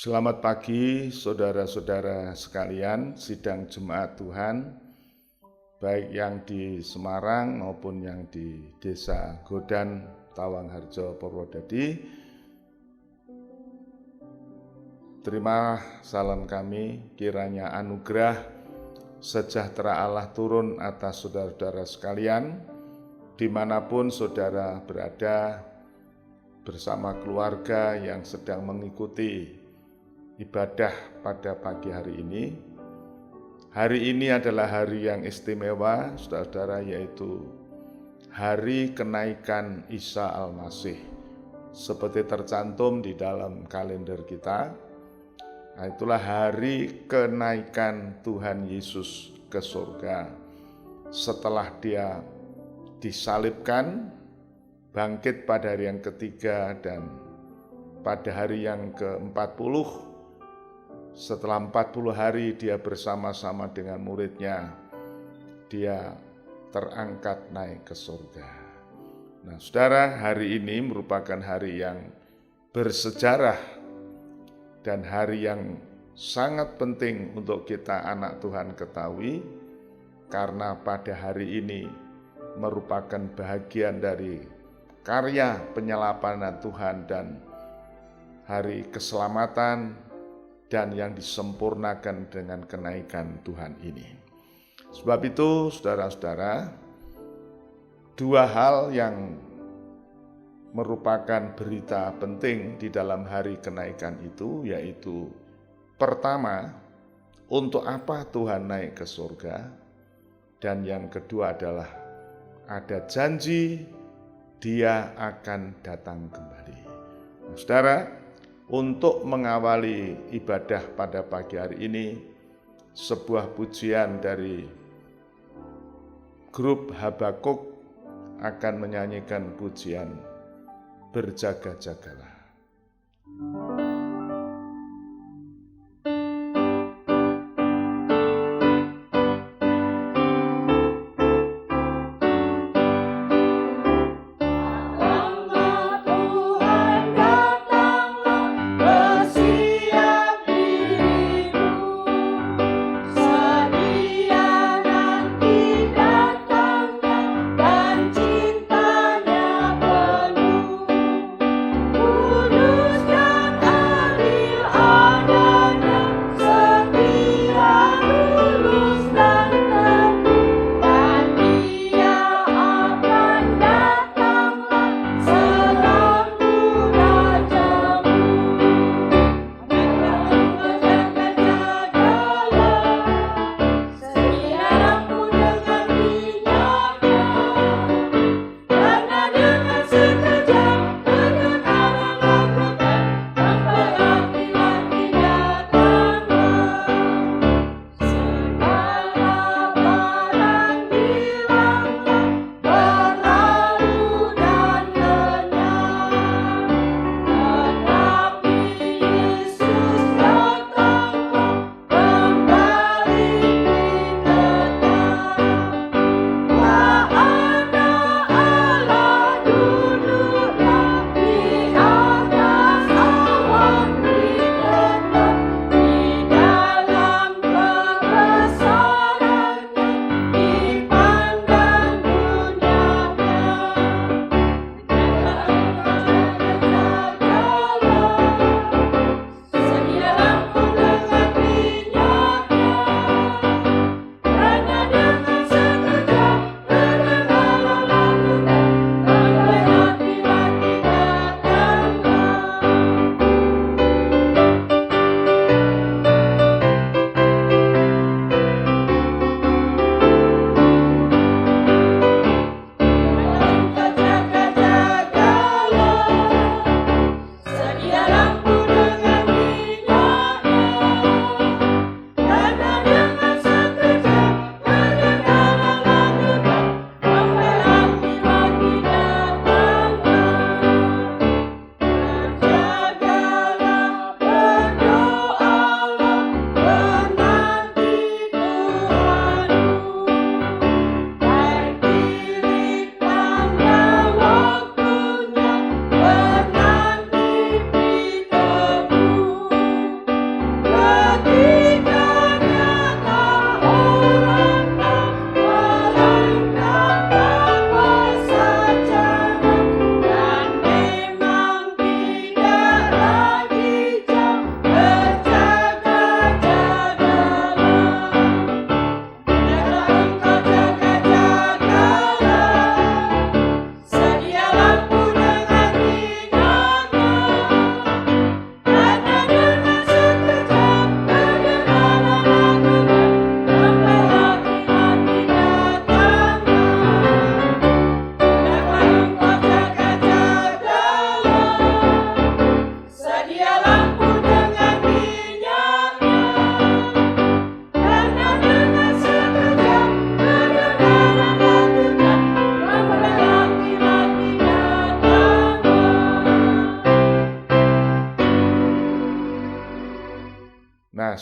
Selamat pagi saudara-saudara sekalian, sidang Jemaat Tuhan, baik yang di Semarang maupun yang di Desa Godan, Tawangharjo, Purwodadi. Terima salam kami, kiranya anugerah sejahtera Allah turun atas saudara-saudara sekalian, dimanapun saudara berada bersama keluarga yang sedang mengikuti ibadah pada pagi hari ini. Hari ini adalah hari yang istimewa, saudara-saudara, yaitu hari kenaikan Isa Al-Masih. Seperti tercantum di dalam kalender kita, itulah hari kenaikan Tuhan Yesus ke surga. Setelah dia disalibkan, bangkit pada hari yang ketiga, dan pada hari yang ke-40, setelah 40 hari dia bersama-sama dengan muridnya, dia terangkat naik ke surga. Nah, saudara, hari ini merupakan hari yang bersejarah dan hari yang sangat penting untuk kita anak Tuhan ketahui, karena pada hari ini merupakan bahagian dari karya penyelapanan Tuhan dan hari keselamatan dan yang disempurnakan dengan kenaikan Tuhan ini. Sebab itu, saudara-saudara, dua hal yang merupakan berita penting di dalam hari kenaikan itu, yaitu pertama, untuk apa Tuhan naik ke surga, dan yang kedua adalah ada janji dia akan datang kembali. Nah, saudara, untuk mengawali ibadah pada pagi hari ini, sebuah pujian dari grup Habakuk akan menyanyikan pujian Berjaga-jagalah. Kudus dan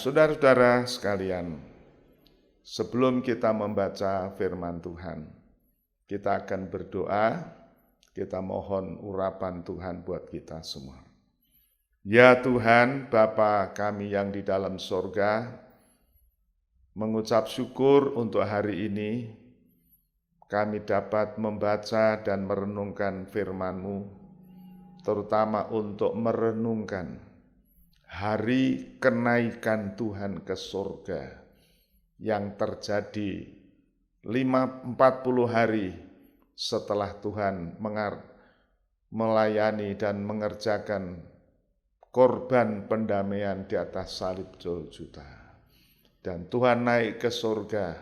saudara-saudara sekalian, sebelum kita membaca firman Tuhan, kita akan berdoa, kita mohon urapan Tuhan buat kita semua. Ya Tuhan, Bapa kami yang di dalam sorga, mengucap syukur untuk hari ini, kami dapat membaca dan merenungkan firman-Mu, terutama untuk merenungkan hari kenaikan Tuhan ke surga yang terjadi 40 hari setelah Tuhan melayani dan mengerjakan korban pendamaian di atas salib Golgota. Dan Tuhan naik ke surga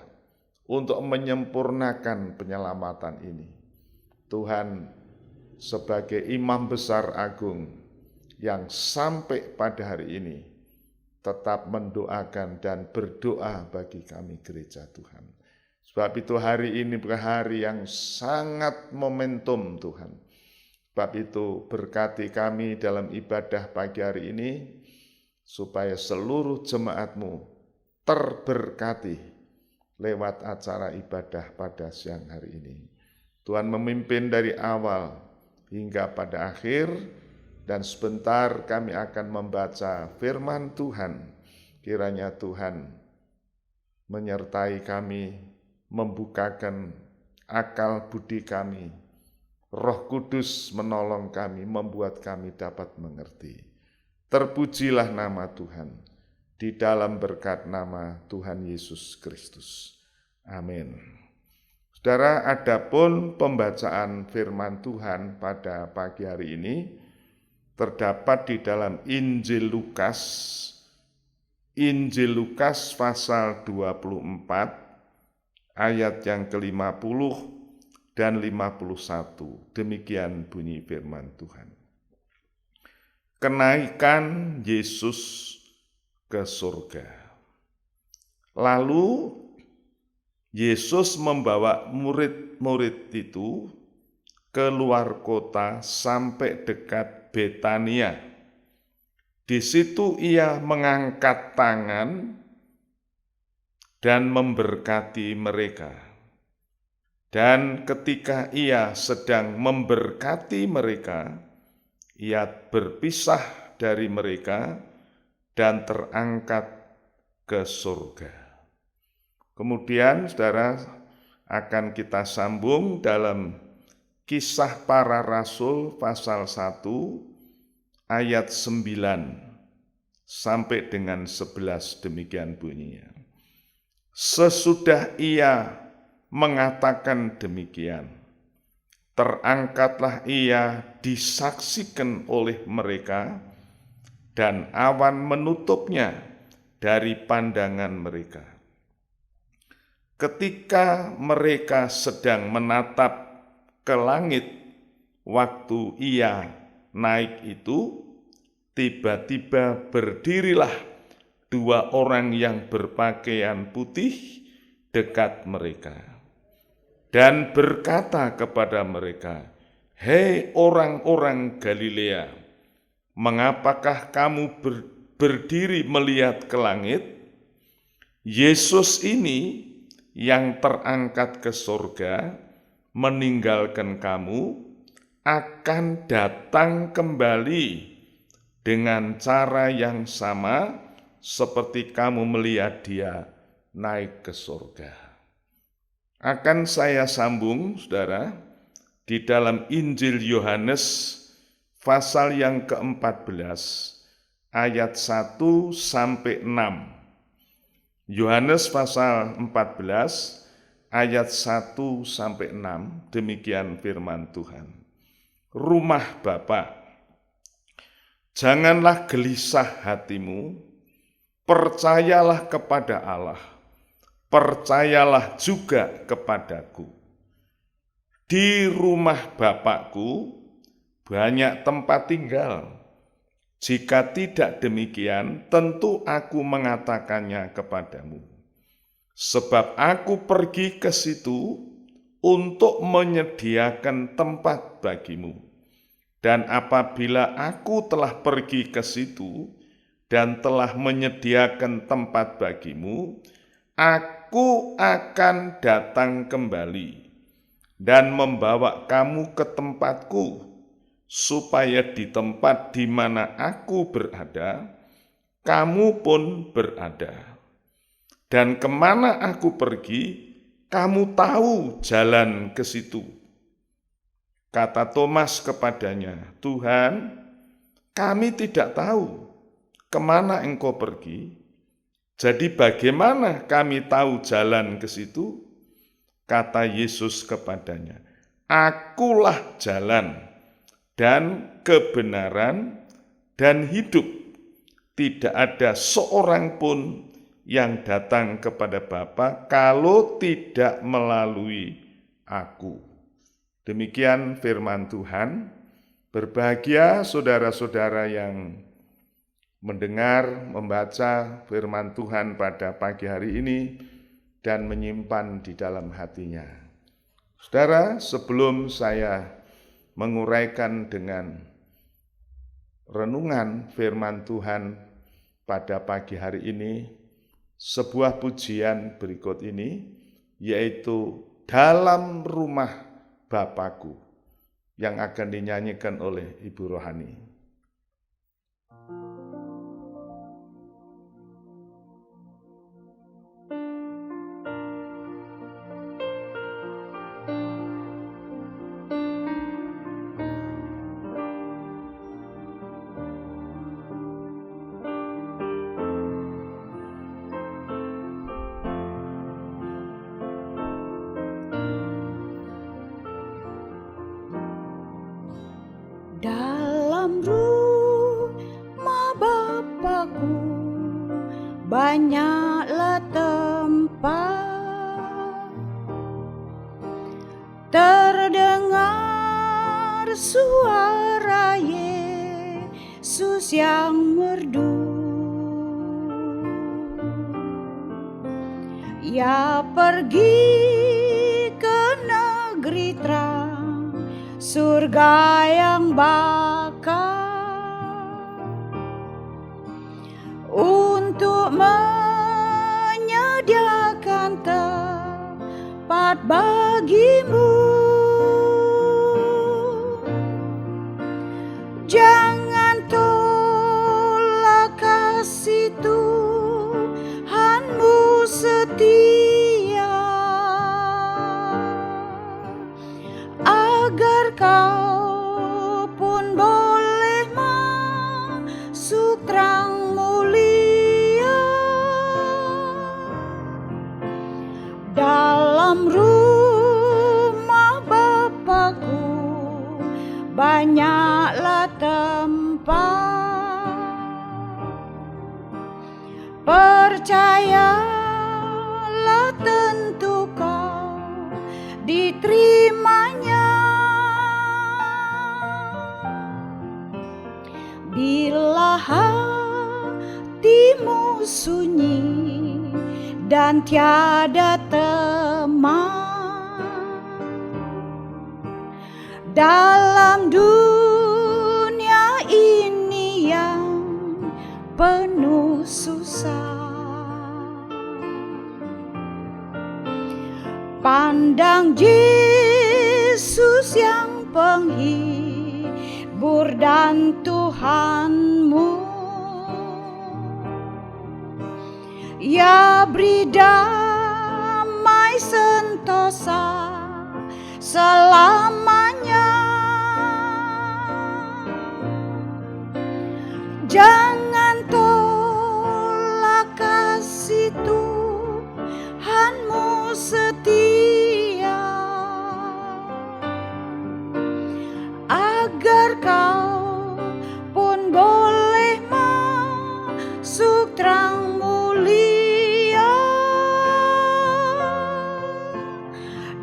untuk menyempurnakan penyelamatan ini. Tuhan sebagai Imam Besar Agung yang sampai pada hari ini tetap mendoakan dan berdoa bagi kami gereja Tuhan. Sebab itu hari ini bukan hari yang sangat momentum Tuhan. Sebab itu berkati kami dalam ibadah pagi hari ini, supaya seluruh jemaat-Mu terberkati lewat acara ibadah pada siang hari ini. Tuhan memimpin dari awal hingga pada akhir, dan sebentar kami akan membaca firman Tuhan. Kiranya Tuhan menyertai kami, membukakan akal budi kami. Roh Kudus menolong kami, membuat kami dapat mengerti. Terpujilah nama Tuhan, di dalam berkat nama Tuhan Yesus Kristus. Amin. Saudara, adapun pembacaan firman Tuhan pada pagi hari ini terdapat di dalam Injil Lukas pasal 24 ayat yang ke-50 dan 51. Demikian bunyi firman Tuhan. Kenaikan Yesus ke surga. Lalu Yesus membawa murid-murid itu keluar kota sampai dekat Betania. Di situ ia mengangkat tangan dan memberkati mereka. Dan ketika ia sedang memberkati mereka, ia berpisah dari mereka dan terangkat ke surga. Kemudian saudara akan kita sambung dalam Kisah Para Rasul pasal 1 ayat 9 sampai dengan 11, demikian bunyinya. Sesudah ia mengatakan demikian, terangkatlah ia disaksikan oleh mereka, dan awan menutupnya dari pandangan mereka. Ketika mereka sedang menatap ke langit waktu ia naik itu, tiba-tiba berdirilah 2 orang yang berpakaian putih dekat mereka dan berkata kepada mereka, "Hei orang-orang Galilea, mengapakah kamu berdiri melihat ke langit? Yesus ini yang terangkat ke surga meninggalkan kamu, akan datang kembali dengan cara yang sama seperti kamu melihat dia naik ke surga." Akan saya sambung, saudara, di dalam Injil Yohanes pasal yang ke-14 ayat 1 sampai 6. Yohanes pasal 14 ayat 1 sampai 6, demikian firman Tuhan. Rumah Bapa, janganlah gelisah hatimu, percayalah kepada Allah, percayalah juga kepadaku. Di rumah Bapakku banyak tempat tinggal. Jika tidak demikian, tentu aku mengatakannya kepadamu. Sebab aku pergi ke situ untuk menyediakan tempat bagimu. Dan apabila aku telah pergi ke situ dan telah menyediakan tempat bagimu, Aku akan datang kembali dan membawa kamu ke tempatku, supaya di tempat di mana Aku berada, kamu pun berada. Dan kemana Aku pergi, kamu tahu jalan ke situ. Kata Thomas kepadanya, Tuhan, kami tidak tahu kemana Engkau pergi. Jadi bagaimana kami tahu jalan ke situ? Kata Yesus kepadanya, Akulah jalan dan kebenaran dan hidup. Tidak ada seorang pun yang datang kepada Bapa kalau tidak melalui Aku. Demikian firman Tuhan. Berbahagia saudara-saudara yang mendengar, membaca firman Tuhan pada pagi hari ini dan menyimpan di dalam hatinya. Saudara, sebelum saya menguraikan dengan renungan firman Tuhan pada pagi hari ini, sebuah pujian berikut ini, yaitu Dalam Rumah Bapakku, yang akan dinyanyikan oleh Ibu Rohani. Dalam rumah Bapakku banyaklah tempat, terdengar suara Yesus yang merdu. Ia pergi ke negeri terang, surga yang bakal, untuk menyediakan tempat bagimu. Jangan tolak kasih Tuhanmu setia, agar kau pun boleh masuk terang mulia. Dalam rumah Bapakku banyaklah tempat, percayalah tentu kau diterimanya. Bila hatimu sunyi dan tiada teman, dalam dunia ini yang penuh susah, pandang Yesus yang penghibur dan Tuhanmu. Ya, beri damai sentosa selamanya. Jangan tolak kasih Tuhanmu setia, agar kau pun boleh masuk terang mulia.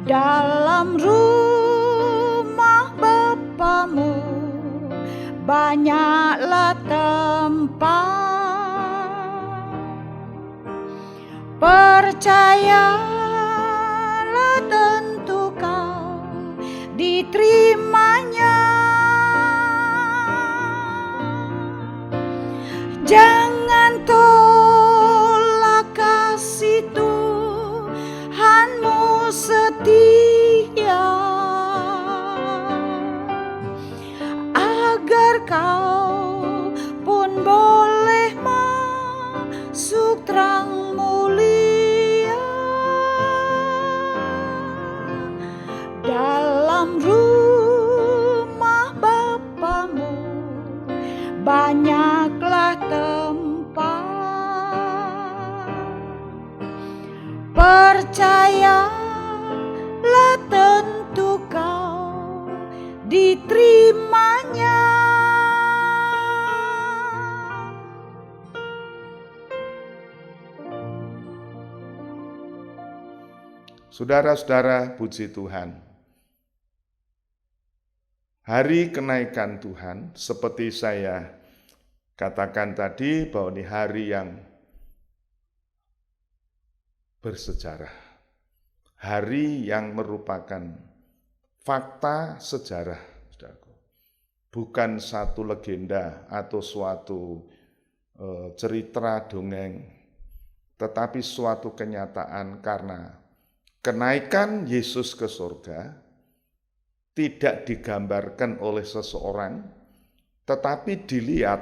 Dalam rumah Bapamu banyaklah tempat, percayalah tentu kau diterimanya. Jangan dalam rumah Bapamu banyaklah tempat. Percayalah tentu kau diterimanya. Saudara-saudara, puji Tuhan. Hari kenaikan Tuhan, seperti saya katakan tadi, bahwa ini hari yang bersejarah. Hari yang merupakan fakta sejarah, saudaraku. Bukan satu legenda atau suatu cerita dongeng, tetapi suatu kenyataan karena kenaikan Yesus ke surga tidak digambarkan oleh seseorang, tetapi dilihat,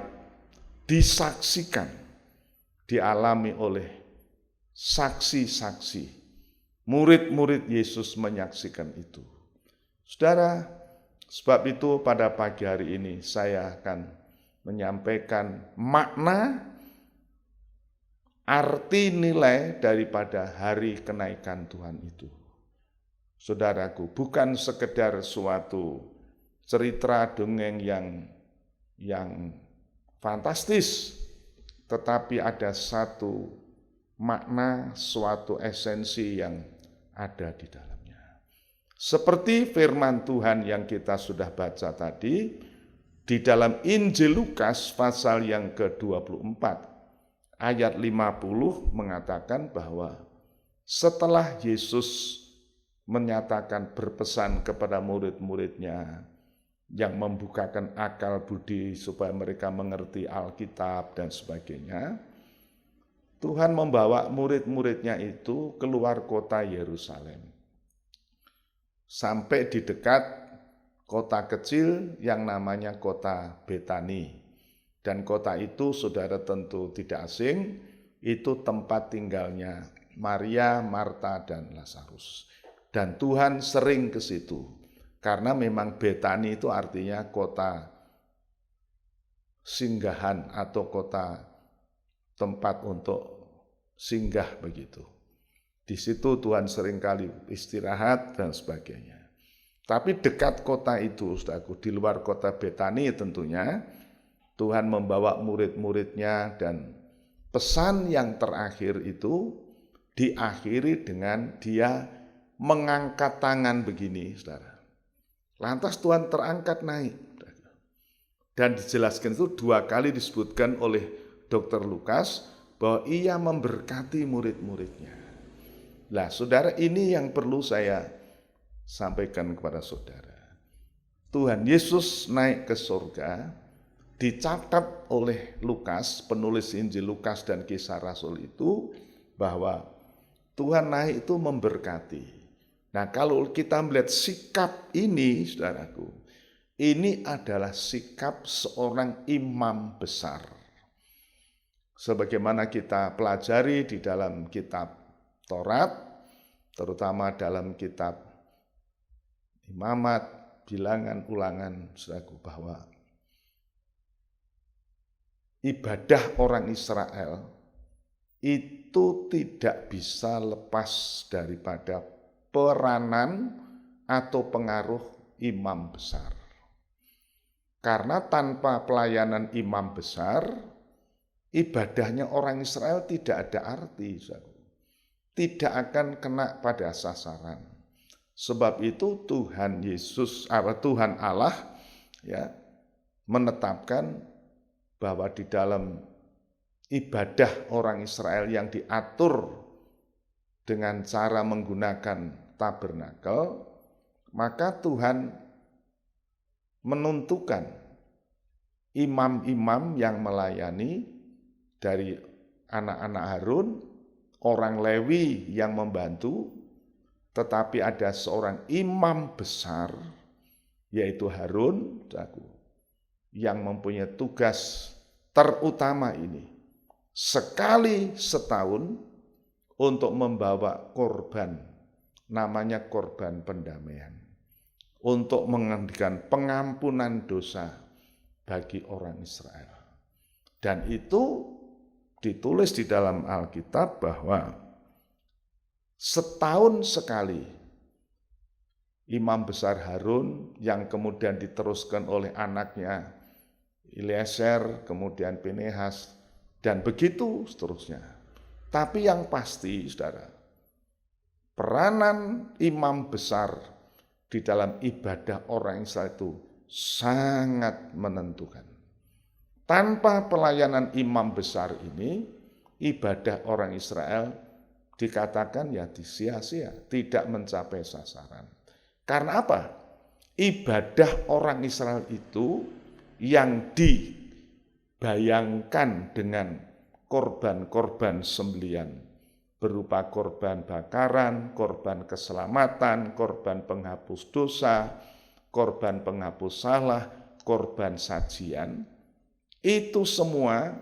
disaksikan, dialami oleh saksi-saksi. Murid-murid Yesus menyaksikan itu. Saudara, sebab itu pada pagi hari ini saya akan menyampaikan makna, arti nilai daripada hari kenaikan Tuhan itu. Saudaraku, bukan sekedar suatu cerita dongeng yang fantastis, tetapi ada satu makna, suatu esensi yang ada di dalamnya. Seperti firman Tuhan yang kita sudah baca tadi, di dalam Injil Lukas pasal yang ke-24, ayat 50 mengatakan bahwa setelah Yesus menyatakan berpesan kepada murid-muridnya yang membukakan akal budi supaya mereka mengerti Alkitab dan sebagainya, Tuhan membawa murid-muridnya itu keluar kota Yerusalem. Sampai di dekat kota kecil yang namanya kota Betani. Dan kota itu, saudara tentu tidak asing, itu tempat tinggalnya Maria, Marta, dan Lazarus. Dan Tuhan sering ke situ, karena memang Betani itu artinya kota singgahan atau kota tempat untuk singgah begitu. Di situ Tuhan seringkali istirahat dan sebagainya. Tapi dekat kota itu, saudaraku, di luar kota Betani tentunya, Tuhan membawa murid-muridnya dan pesan yang terakhir itu diakhiri dengan dia mengangkat tangan begini, saudara. Lantas Tuhan terangkat naik. Dan dijelaskan itu 2 kali disebutkan oleh Dr. Lukas bahwa ia memberkati murid-muridnya. Nah, saudara, ini yang perlu saya sampaikan kepada saudara. Tuhan Yesus naik ke surga, dicatat oleh Lukas, penulis Injil Lukas dan Kisah Rasul itu, bahwa Tuhan naik itu memberkati. Nah, kalau kita melihat sikap ini, saudaraku, ini adalah sikap seorang imam besar. Sebagaimana kita pelajari di dalam kitab Taurat, terutama dalam kitab Imamat, Bilangan, Ulangan, saudaraku, bahwa ibadah orang Israel itu tidak bisa lepas daripada peranan atau pengaruh imam besar. Karena tanpa pelayanan imam besar, ibadahnya orang Israel tidak ada arti, tidak akan kena pada sasaran. Sebab itu Tuhan Allah ya menetapkan bahwa di dalam ibadah orang Israel yang diatur dengan cara menggunakan tabernakel, maka Tuhan menentukan imam-imam yang melayani dari anak-anak Harun, orang Lewi yang membantu, tetapi ada seorang imam besar, yaitu Harun, yang mempunyai tugas terutama ini, sekali setahun untuk membawa korban, namanya korban pendamaian, untuk menghentikan pengampunan dosa bagi orang Israel. Dan itu ditulis di dalam Alkitab bahwa setahun sekali Imam Besar Harun yang kemudian diteruskan oleh anaknya Eliezer, kemudian Pinehas, dan begitu seterusnya. Tapi yang pasti, saudara, peranan imam besar di dalam ibadah orang Israel itu sangat menentukan. Tanpa pelayanan imam besar ini, ibadah orang Israel dikatakan ya disia-sia, tidak mencapai sasaran. Karena apa? Ibadah orang Israel itu yang dibayangkan dengan korban-korban sembelian berupa korban bakaran, korban keselamatan, korban penghapus dosa, korban penghapus salah, korban sajian, itu semua,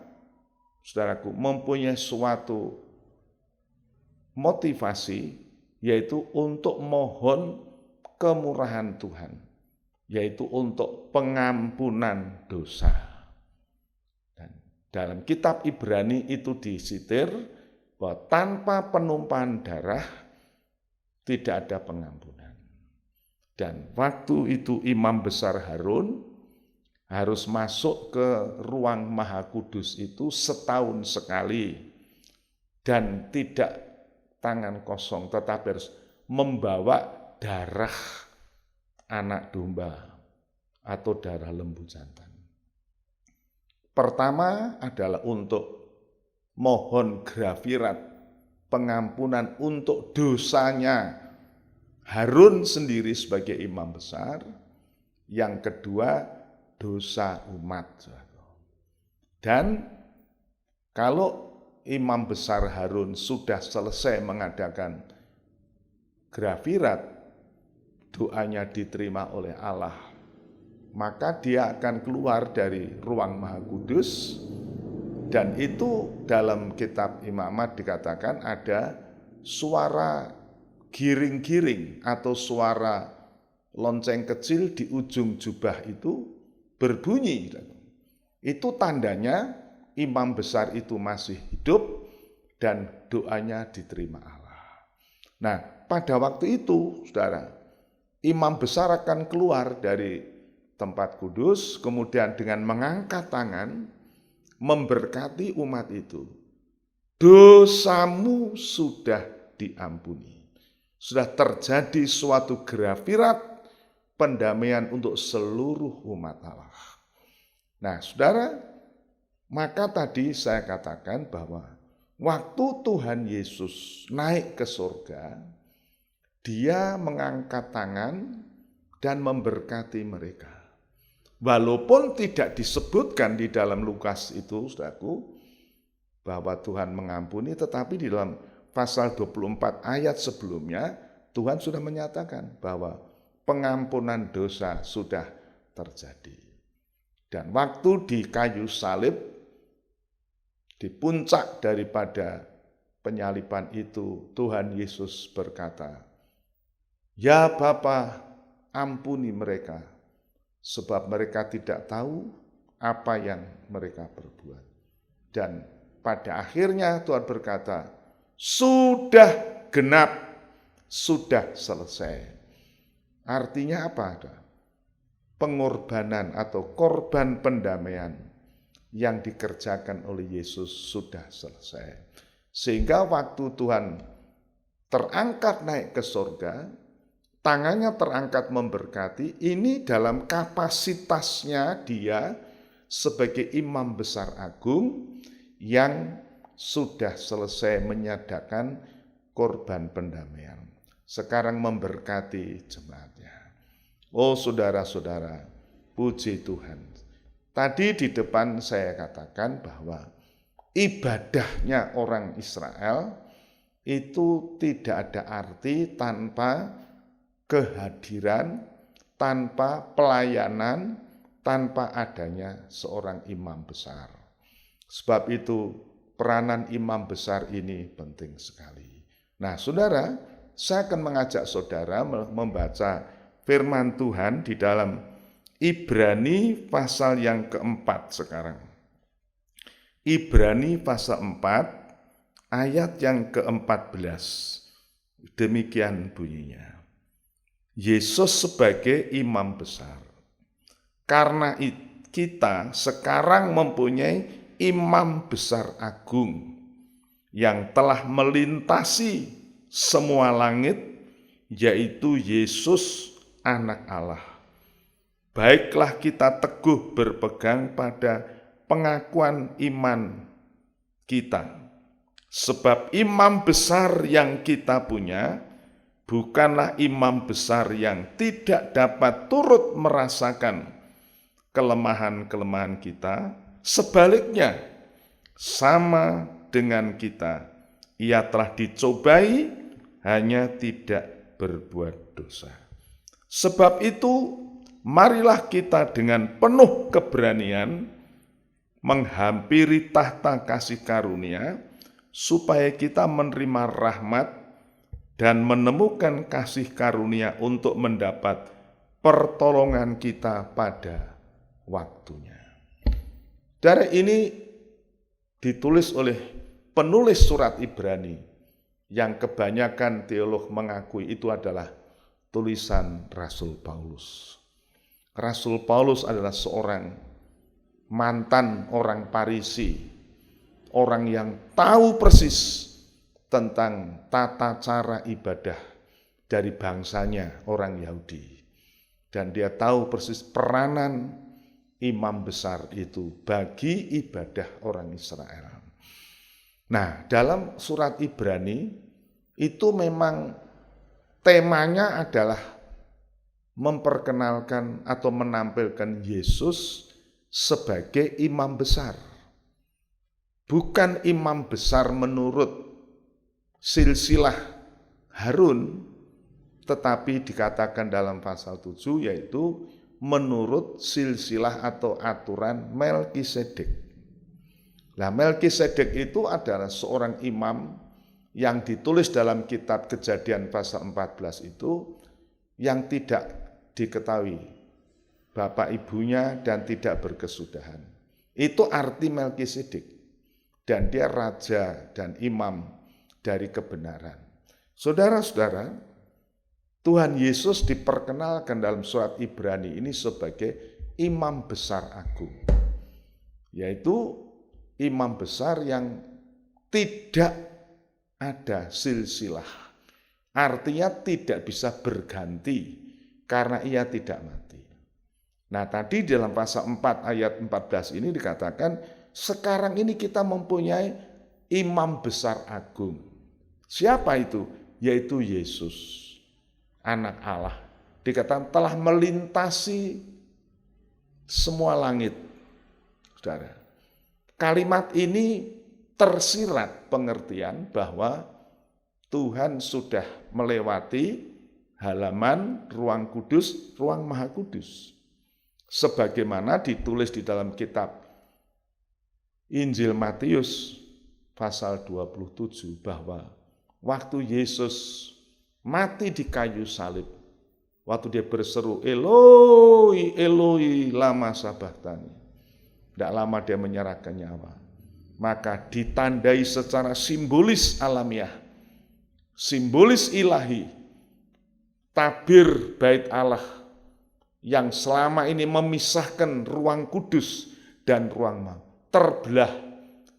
saudaraku, mempunyai suatu motivasi, yaitu untuk mohon kemurahan Tuhan, yaitu untuk pengampunan dosa. Dan dalam kitab Ibrani itu disitir bahwa tanpa penumpahan darah tidak ada pengampunan. Dan waktu itu Imam Besar Harun harus masuk ke ruang Maha Kudus itu setahun sekali. Dan tidak tangan kosong, tetapi harus membawa darah anak domba atau darah lembu jantan. Pertama adalah untuk mohon grafirat pengampunan untuk dosanya Harun sendiri sebagai imam besar. Yang kedua, dosa umat. Dan kalau imam besar Harun sudah selesai mengadakan grafirat, doanya diterima oleh Allah, maka dia akan keluar dari ruang Maha Kudus. Dan itu dalam kitab Imamat dikatakan ada suara giring-giring atau suara lonceng kecil di ujung jubah itu berbunyi. Itu tandanya imam besar itu masih hidup dan doanya diterima Allah. Nah, pada waktu itu, saudara, imam besar akan keluar dari tempat kudus, kemudian dengan mengangkat tangan, memberkati umat itu. Dosamu sudah diampuni. Sudah terjadi suatu grafirat pendamaian untuk seluruh umat Allah. Nah, saudara, maka tadi saya katakan bahwa waktu Tuhan Yesus naik ke surga, dia mengangkat tangan dan memberkati mereka. Walaupun tidak disebutkan di dalam Lukas itu, saudaraku, bahwa Tuhan mengampuni, tetapi di dalam pasal 24 ayat sebelumnya, Tuhan sudah menyatakan bahwa pengampunan dosa sudah terjadi. Dan waktu di kayu salib, di puncak daripada penyaliban itu, Tuhan Yesus berkata, "Ya Bapa, ampuni mereka, sebab mereka tidak tahu apa yang mereka perbuat." Dan pada akhirnya Tuhan berkata, "Sudah genap, sudah selesai." Artinya apa? Pengorbanan atau korban pendamaian yang dikerjakan oleh Yesus sudah selesai. Sehingga waktu Tuhan terangkat naik ke surga, tangannya terangkat memberkati, ini dalam kapasitasnya dia sebagai imam besar agung yang sudah selesai menyadakan korban pendamaian. Sekarang memberkati jemaatnya. Oh saudara-saudara, puji Tuhan. Tadi di depan saya katakan bahwa ibadahnya orang Israel itu tidak ada arti tanpa kehadiran, tanpa pelayanan, tanpa adanya seorang imam besar. Sebab itu peranan imam besar ini penting sekali. Nah saudara, saya akan mengajak saudara membaca firman Tuhan di dalam Ibrani pasal yang keempat sekarang. Ibrani pasal 4 ayat yang ke-14. Demikian bunyinya. Yesus sebagai imam besar. Karena kita sekarang mempunyai imam besar agung yang telah melintasi semua langit, yaitu Yesus anak Allah. Baiklah kita teguh berpegang pada pengakuan iman kita. Sebab imam besar yang kita punya bukanlah imam besar yang tidak dapat turut merasakan kelemahan-kelemahan kita. Sebaliknya, sama dengan kita, ia telah dicobai, hanya tidak berbuat dosa. Sebab itu, marilah kita dengan penuh keberanian menghampiri tahta kasih karunia, supaya kita menerima rahmat dan menemukan kasih karunia untuk mendapat pertolongan kita pada waktunya. Dari ini ditulis oleh penulis surat Ibrani yang kebanyakan teolog mengakui itu adalah tulisan Rasul Paulus. Rasul Paulus adalah seorang mantan orang Farisi, orang yang tahu persis tentang tata cara ibadah dari bangsanya orang Yahudi. Dan dia tahu persis peranan imam besar itu bagi ibadah orang Israel. Nah, dalam surat Ibrani itu memang temanya adalah memperkenalkan atau menampilkan Yesus sebagai imam besar. Bukan imam besar menurut silsilah Harun, tetapi dikatakan dalam pasal 7 yaitu menurut silsilah atau aturan Melkisedek. Nah, Melkisedek itu adalah seorang imam yang ditulis dalam kitab Kejadian pasal 14 itu yang tidak diketahui bapak ibunya dan tidak berkesudahan. Itu arti Melkisedek, dan dia raja dan imam dari kebenaran. Saudara-saudara, Tuhan Yesus diperkenalkan dalam surat Ibrani ini sebagai imam besar agung, yaitu imam besar yang tidak ada silsilah, artinya tidak bisa berganti karena ia tidak mati. Nah, tadi dalam pasal 4 ayat 14 ini dikatakan sekarang ini kita mempunyai imam besar agung. Siapa itu? Yaitu Yesus, anak Allah. Dikatakan telah melintasi semua langit. Saudara, kalimat ini tersirat pengertian bahwa Tuhan sudah melewati halaman ruang kudus, ruang maha kudus. Sebagaimana ditulis di dalam kitab Injil Matius pasal 27 bahwa waktu Yesus mati di kayu salib, waktu dia berseru, Eloi, Eloi, lama sabachthani. Tidak lama dia menyerahkan nyawa. Maka ditandai secara simbolis alamiah, simbolis ilahi, tabir bait Allah yang selama ini memisahkan ruang kudus dan ruang maha terbelah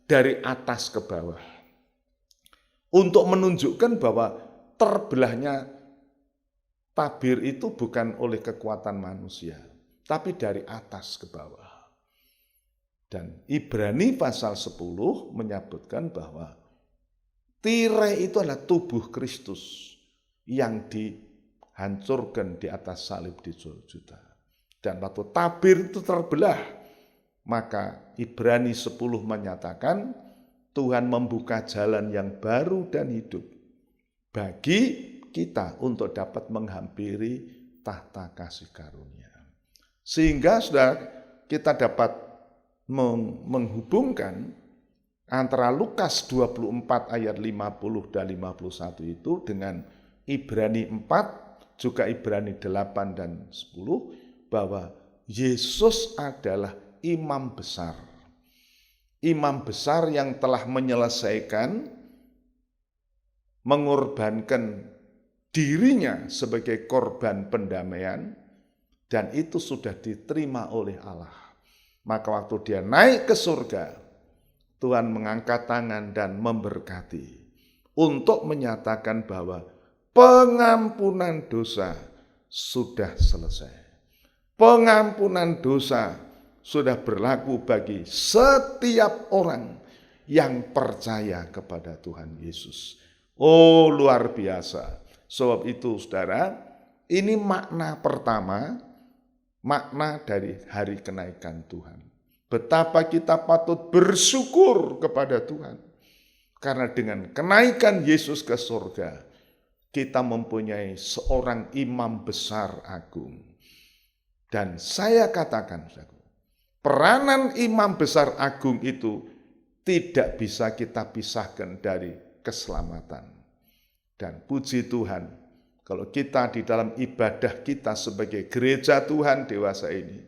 dari atas ke bawah. Untuk menunjukkan bahwa terbelahnya tabir itu bukan oleh kekuatan manusia, tapi dari atas ke bawah. Dan Ibrani pasal 10 menyebutkan bahwa tirai itu adalah tubuh Kristus yang dihancurkan di atas salib di Golgota. Dan waktu tabir itu terbelah, maka Ibrani 10 menyatakan Tuhan membuka jalan yang baru dan hidup bagi kita untuk dapat menghampiri tahta kasih karunia. Sehingga saudara, kita dapat menghubungkan antara Lukas 24 ayat 50 dan 51 itu dengan Ibrani 4 juga Ibrani 8 dan 10, bahwa Yesus adalah imam besar. Imam besar yang telah menyelesaikan, mengorbankan dirinya sebagai korban pendamaian, dan itu sudah diterima oleh Allah. Maka waktu dia naik ke surga, Tuhan mengangkat tangan dan memberkati untuk menyatakan bahwa pengampunan dosa sudah selesai. Pengampunan dosa sudah berlaku bagi setiap orang yang percaya kepada Tuhan Yesus. Oh, luar biasa. Sebab itu, saudara, ini makna pertama, makna dari hari kenaikan Tuhan. Betapa kita patut bersyukur kepada Tuhan. Karena dengan kenaikan Yesus ke surga, kita mempunyai seorang imam besar agung. Dan saya katakan, peranan imam besar agung itu tidak bisa kita pisahkan dari keselamatan. Dan puji Tuhan, kalau kita di dalam ibadah kita sebagai gereja Tuhan dewasa ini,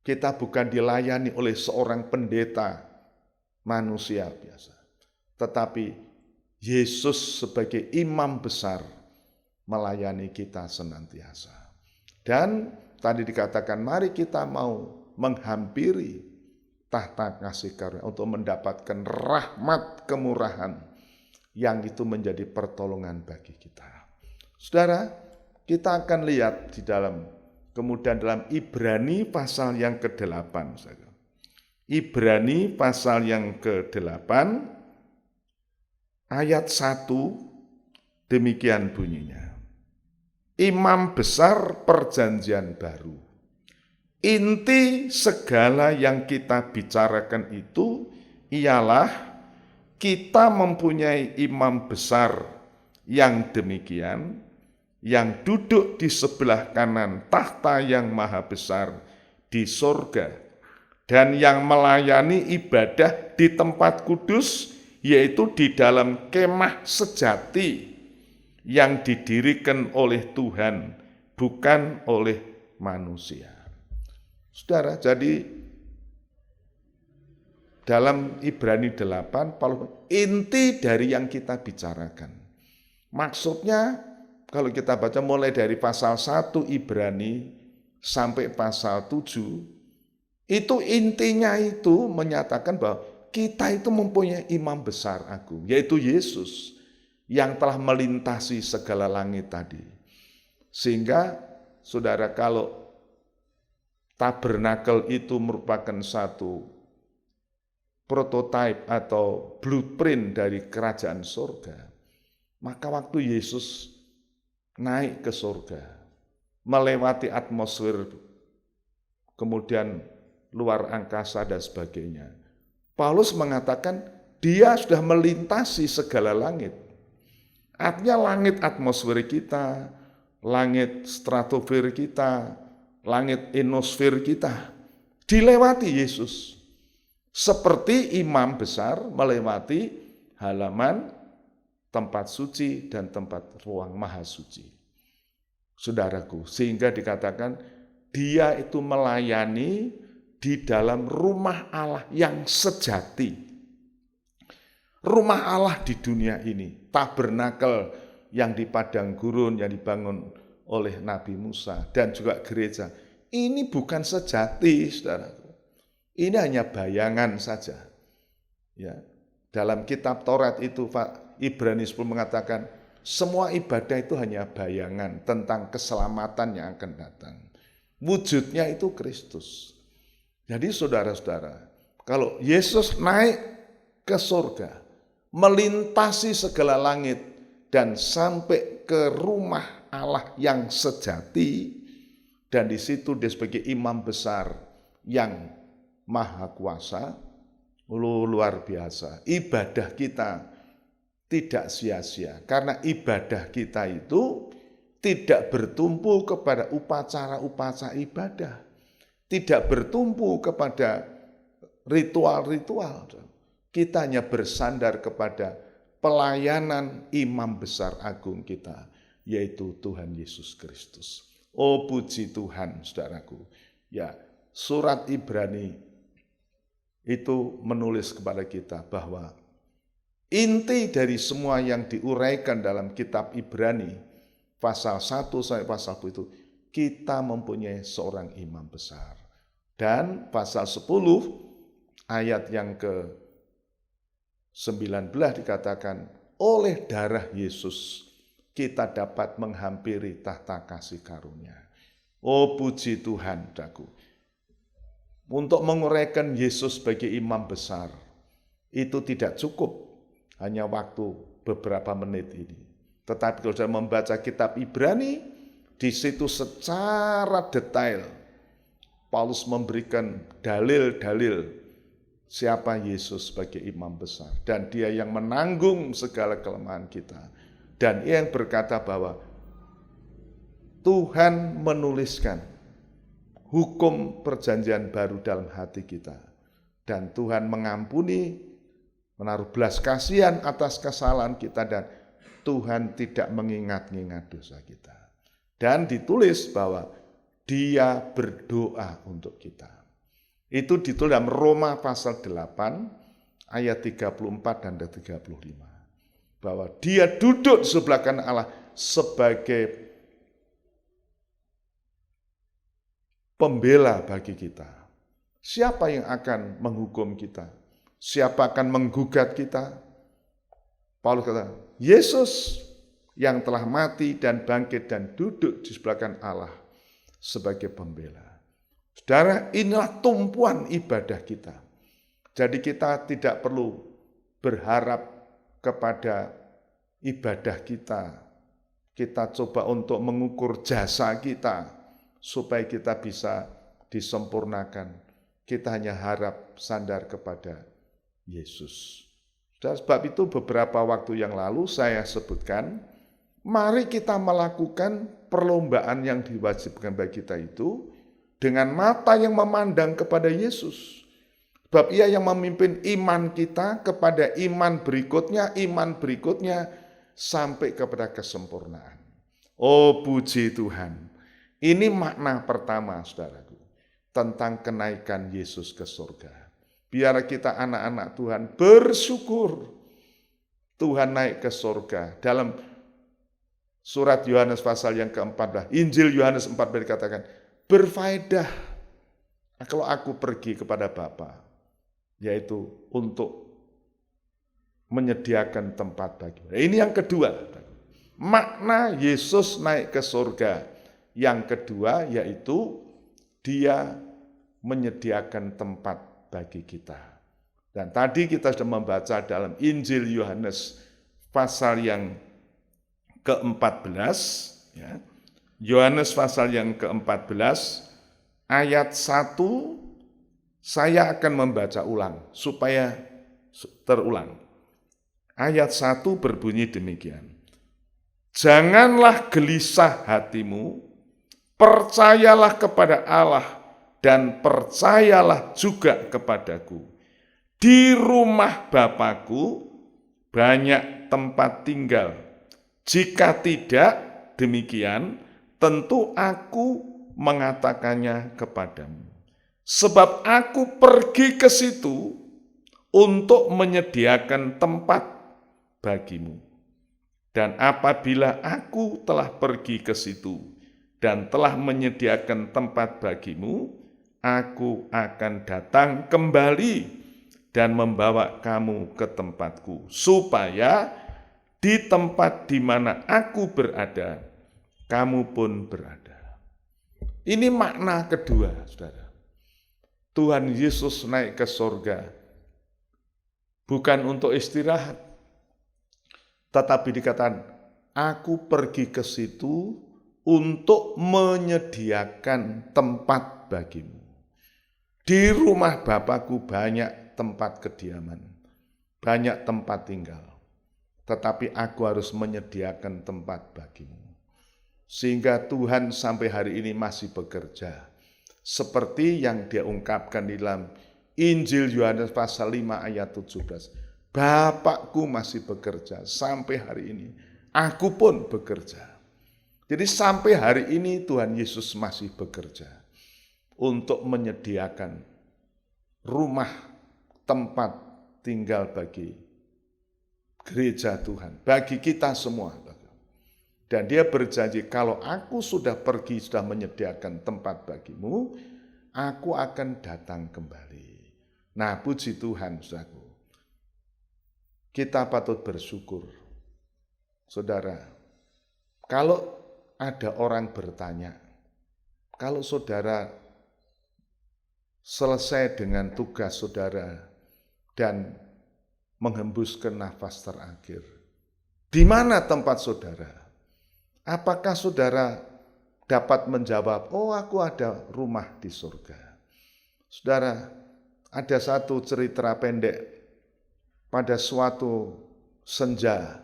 kita bukan dilayani oleh seorang pendeta manusia biasa, tetapi Yesus sebagai imam besar melayani kita senantiasa. Dan tadi dikatakan, mari kita mau menghampiri tahta kasih karunia untuk mendapatkan rahmat kemurahan yang itu menjadi pertolongan bagi kita. Saudara, kita akan lihat di dalam kemudian dalam Ibrani pasal yang ke-8. Ibrani pasal yang ke-8 ayat 1 demikian bunyinya. Imam besar perjanjian baru. Inti segala yang kita bicarakan itu ialah kita mempunyai imam besar yang demikian, yang duduk di sebelah kanan tahta yang maha besar di sorga, dan yang melayani ibadah di tempat kudus, yaitu di dalam kemah sejati yang didirikan oleh Tuhan, bukan oleh manusia. Saudara, jadi dalam Ibrani 8, Paulus inti dari yang kita bicarakan. Maksudnya, kalau kita baca mulai dari pasal 1 Ibrani sampai pasal 7, itu intinya itu menyatakan bahwa kita itu mempunyai imam besar agung, yaitu Yesus, yang telah melintasi segala langit tadi. Sehingga, saudara, kalau tabernakel itu merupakan satu prototipe atau blueprint dari kerajaan surga, maka waktu Yesus naik ke surga, melewati atmosfer, kemudian luar angkasa dan sebagainya, Paulus mengatakan dia sudah melintasi segala langit. Artinya langit atmosfer kita, langit stratosfer kita, langit ionosfer kita, dilewati Yesus. Seperti imam besar melewati halaman tempat suci dan tempat ruang maha suci. Saudaraku, sehingga dikatakan dia itu melayani di dalam rumah Allah yang sejati. Rumah Allah di dunia ini, tabernakel yang di padang gurun yang dibangun oleh Nabi Musa dan juga gereja, ini bukan sejati, saudaraku. Ini hanya bayangan saja. Ya, dalam kitab Taurat itu, Pak Ibrani 10 mengatakan, semua ibadah itu hanya bayangan tentang keselamatan yang akan datang. Wujudnya itu Kristus. Jadi saudara-saudara, kalau Yesus naik ke surga, melintasi segala langit, dan sampai ke rumah Allah yang sejati, dan di situ dia sebagai imam besar yang maha kuasa, luar biasa. Ibadah kita tidak sia-sia, karena ibadah kita itu tidak bertumpu kepada upacara-upacara ibadah, tidak bertumpu kepada ritual-ritual. Kita hanya bersandar kepada pelayanan imam besar agung kita, yaitu Tuhan Yesus Kristus. Oh puji Tuhan, saudaraku. Ya, surat Ibrani itu menulis kepada kita bahwa inti dari semua yang diuraikan dalam kitab Ibrani, pasal 1 sampai pasal 10 itu, kita mempunyai seorang imam besar. Dan pasal 10 ayat yang ke-19 dikatakan, oleh darah Yesus kita dapat menghampiri tahta kasih karunia. Oh puji Tuhan, saudaraku. Untuk menguraikan Yesus sebagai imam besar, itu tidak cukup hanya waktu beberapa menit ini. Tetapi kalau sudah membaca kitab Ibrani, di situ secara detail Paulus memberikan dalil-dalil siapa Yesus sebagai imam besar. Dan dia yang menanggung segala kelemahan kita. Dan ia yang berkata bahwa Tuhan menuliskan hukum perjanjian baru dalam hati kita. Dan Tuhan mengampuni, menaruh belas kasihan atas kesalahan kita, dan Tuhan tidak mengingat-ingat dosa kita. Dan ditulis bahwa dia berdoa untuk kita. Itu ditulis dalam Roma pasal 8 ayat 34 dan 35. Bahwa dia duduk di sebelah kanan Allah sebagai pembela bagi kita. Siapa yang akan menghukum kita? Siapa akan menggugat kita? Paulus kata, Yesus yang telah mati dan bangkit dan duduk di sebelah kanan Allah sebagai pembela. Saudara, inilah tumpuan ibadah kita. Jadi kita tidak perlu berharap kepada ibadah kita. Kita coba untuk mengukur jasa kita supaya kita bisa disempurnakan. Kita hanya harap sandar kepada Yesus. Dan sebab itu beberapa waktu yang lalu saya sebutkan, mari kita melakukan perlombaan yang diwajibkan bagi kita itu dengan mata yang memandang kepada Yesus. Sebab ia yang memimpin iman kita kepada iman berikutnya, sampai kepada kesempurnaan. Oh puji Tuhan. Ini makna pertama, saudaraku, tentang kenaikan Yesus ke surga. Biar kita anak-anak Tuhan bersyukur Tuhan naik ke surga. Dalam surat Yohanes pasal yang ke-14, Injil Yohanes 14 dikatakan, berfaedah kalau aku pergi kepada Bapa, yaitu untuk menyediakan tempat bagi. Ini yang kedua, makna Yesus naik ke surga. Yang kedua yaitu dia menyediakan tempat bagi kita. Dan tadi kita sudah membaca dalam Injil Yohanes pasal yang ke-14, ya. Yohanes pasal yang ke-14 ayat 1, saya akan membaca ulang supaya terulang. Ayat 1 berbunyi demikian. Janganlah gelisah hatimu, percayalah kepada Allah dan percayalah juga kepadaku. Di rumah Bapakku banyak tempat tinggal. Jika tidak demikian, tentu aku mengatakannya kepadamu. Sebab aku pergi ke situ untuk menyediakan tempat bagimu. Dan apabila aku telah pergi ke situ dan telah menyediakan tempat bagimu, aku akan datang kembali dan membawa kamu ke tempatku, supaya di tempat di mana aku berada, kamu pun berada. Ini makna kedua, saudara. Tuhan Yesus naik ke surga bukan untuk istirahat, tetapi dikatakan, aku pergi ke situ untuk menyediakan tempat bagimu. Di rumah Bapakku banyak tempat kediaman, banyak tempat tinggal, tetapi aku harus menyediakan tempat bagimu. Sehingga Tuhan sampai hari ini masih bekerja. Seperti yang dia ungkapkan di dalam Injil Yohanes pasal 5 ayat 17. Bapakku masih bekerja sampai hari ini. Aku pun bekerja. Jadi sampai hari ini Tuhan Yesus masih bekerja untuk menyediakan rumah tempat tinggal bagi gereja Tuhan, bagi kita semua. Dan dia berjanji, kalau aku sudah pergi, sudah menyediakan tempat bagimu, aku akan datang kembali. Nah, puji Tuhan, saudaraku. Kita patut bersyukur. Saudara, kalau ada orang bertanya, kalau saudara selesai dengan tugas saudara dan menghembuskan nafas terakhir, di mana tempat saudara? Apakah saudara dapat menjawab, oh aku ada rumah di surga? Saudara, ada satu cerita pendek pada suatu senja,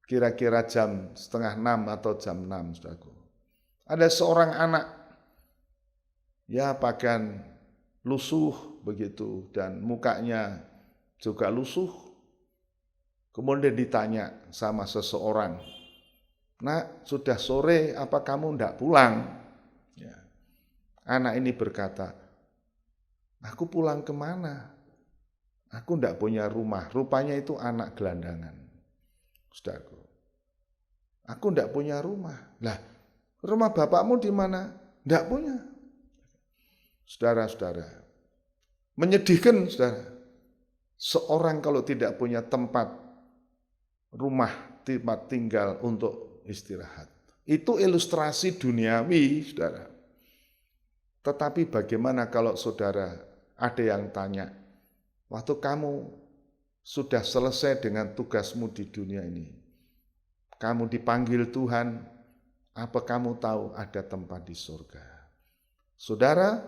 kira-kira jam 5:30 atau jam 6, saudaraku. Ada seorang anak, ya pakaian lusuh begitu, dan mukanya juga lusuh. Kemudian ditanya sama seseorang, "Nak, sudah sore, apa kamu tidak pulang?" Ya. Anak ini berkata, "Aku pulang kemana? Aku tidak punya rumah." Rupanya itu anak gelandangan. Saudaraku, aku tidak punya rumah. Lah, rumah bapakmu di mana? Tidak punya. Saudara-saudara, menyedihkan, saudara. Seorang kalau tidak punya tempat, rumah, tempat tinggal untuk istirahat. Itu ilustrasi duniawi, saudara. Tetapi bagaimana kalau saudara ada yang tanya, waktu kamu sudah selesai dengan tugasmu di dunia ini, kamu dipanggil Tuhan, apa kamu tahu ada tempat di surga? Saudara,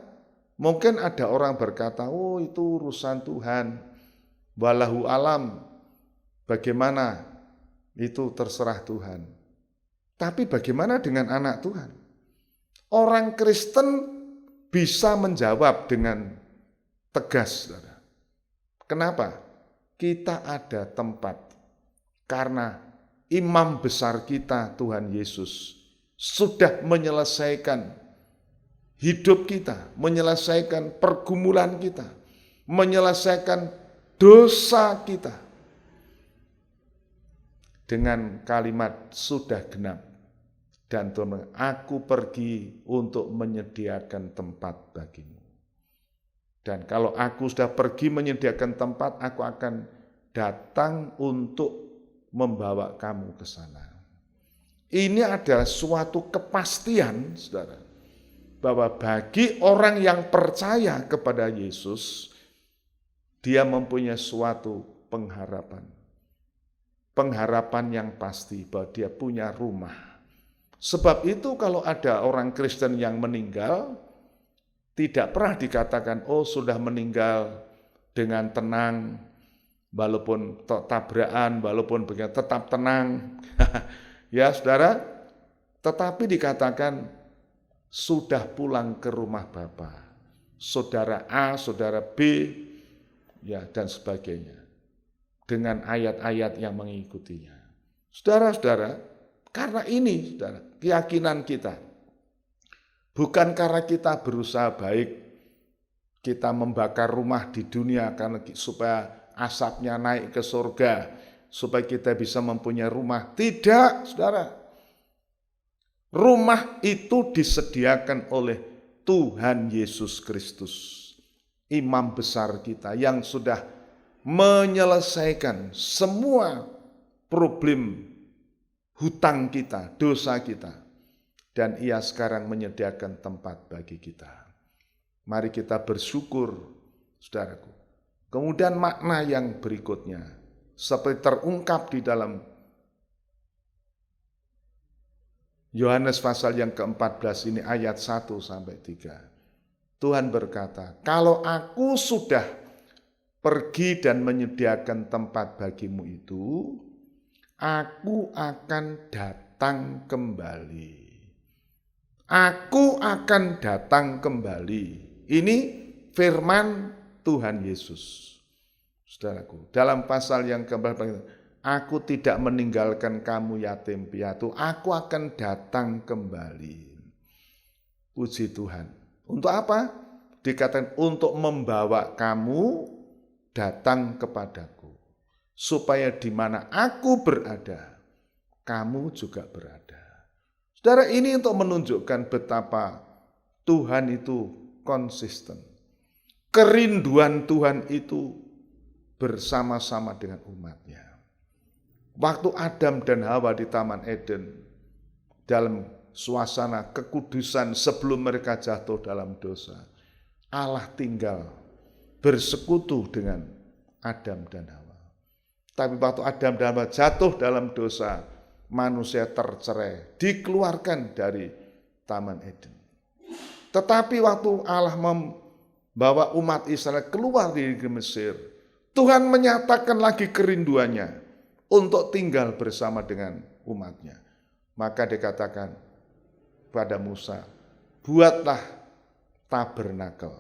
mungkin ada orang berkata, oh itu urusan Tuhan, walahu alam, bagaimana itu terserah Tuhan. Tapi bagaimana dengan anak Tuhan? Orang Kristen bisa menjawab dengan tegas, saudara. Kenapa? Kita ada tempat karena imam besar kita, Tuhan Yesus, sudah menyelesaikan hidup kita, menyelesaikan pergumulan kita, menyelesaikan dosa kita dengan kalimat sudah genap. Dan Tuhan, aku pergi untuk menyediakan tempat bagimu. Dan kalau aku sudah pergi menyediakan tempat, aku akan datang untuk membawa kamu ke sana. Ini adalah suatu kepastian, saudara, bahwa bagi orang yang percaya kepada Yesus, dia mempunyai suatu pengharapan. Pengharapan yang pasti bahwa dia punya rumah. Sebab itu kalau ada orang Kristen yang meninggal, tidak pernah dikatakan, oh sudah meninggal dengan tenang, walaupun tabrakan, walaupun begitu tetap tenang. Ya saudara, tetapi dikatakan sudah pulang ke rumah Bapa. Saudara A, saudara B, ya dan sebagainya. Dengan ayat-ayat yang mengikutinya. Saudara-saudara, karena ini, saudara, keyakinan kita. Bukan karena kita berusaha baik, kita membakar rumah di dunia karena supaya asapnya naik ke surga, supaya kita bisa mempunyai rumah. Tidak, saudara. Rumah itu disediakan oleh Tuhan Yesus Kristus, imam besar kita yang sudah menyelesaikan semua problem hutang kita, dosa kita. Dan ia sekarang menyediakan tempat bagi kita. Mari kita bersyukur, saudaraku. Kemudian makna yang berikutnya, seperti terungkap di dalam Yohanes pasal yang ke-14 ini ayat 1-3. Tuhan berkata, kalau aku sudah pergi dan menyediakan tempat bagimu itu, aku akan datang kembali. Aku akan datang kembali. Ini firman Tuhan Yesus. Saudaraku, dalam pasal yang ke-14, Aku tidak meninggalkan kamu yatim piatu, aku akan datang kembali. Puji Tuhan. Untuk apa? Dikatakan untuk membawa kamu datang kepadaku. Supaya di mana aku berada, kamu juga berada. Saudara, ini untuk menunjukkan betapa Tuhan itu konsisten. Kerinduan Tuhan itu bersama-sama dengan umatnya. Waktu Adam dan Hawa di Taman Eden, dalam suasana kekudusan sebelum mereka jatuh dalam dosa, Allah tinggal bersekutu dengan Adam dan Hawa. Tapi waktu Adam dan Hawa jatuh dalam dosa, manusia tercerai, dikeluarkan dari Taman Eden. Tetapi waktu Allah membawa umat Israel keluar dari Mesir, Tuhan menyatakan lagi kerinduannya untuk tinggal bersama dengan umatnya. Maka dikatakan pada Musa, buatlah tabernakel,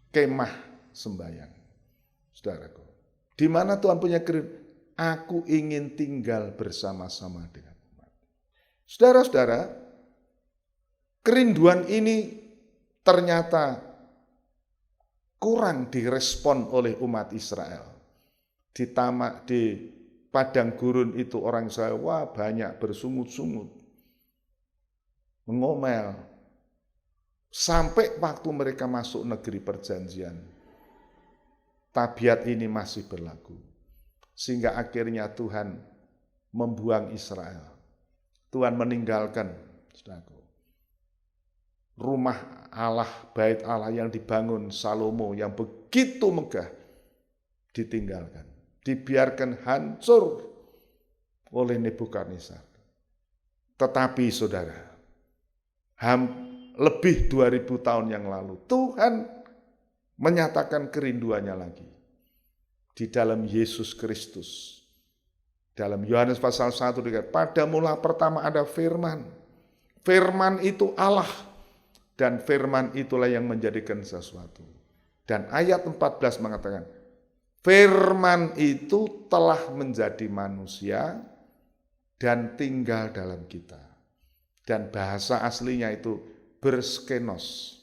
kemah sembahyang. Saudaraku, di mana Tuhan punya kerinduan? Aku ingin tinggal bersama-sama dengan umat. Saudara-saudara, kerinduan ini ternyata kurang direspon oleh umat Israel. Di padang gurun itu orang Israel, wah banyak bersungut-sungut, mengomel. Sampai waktu mereka masuk negeri perjanjian, tabiat ini masih berlaku. Sehingga akhirnya Tuhan membuang Israel. Tuhan meninggalkan, saudaraku, rumah Allah, bait Allah yang dibangun Salomo yang begitu megah, ditinggalkan. Dibiarkan hancur oleh Nebukadnezar. Tetapi saudara, lebih 2000 tahun yang lalu, Tuhan menyatakan kerinduannya lagi. Di dalam Yesus Kristus. Dalam Yohanes pasal 1 dikatakan, pada mula pertama ada firman. Firman itu Allah. Dan firman itulah yang menjadikan sesuatu. Dan ayat 14 mengatakan, firman itu telah menjadi manusia dan tinggal dalam kita. Dan bahasa aslinya itu berskenos,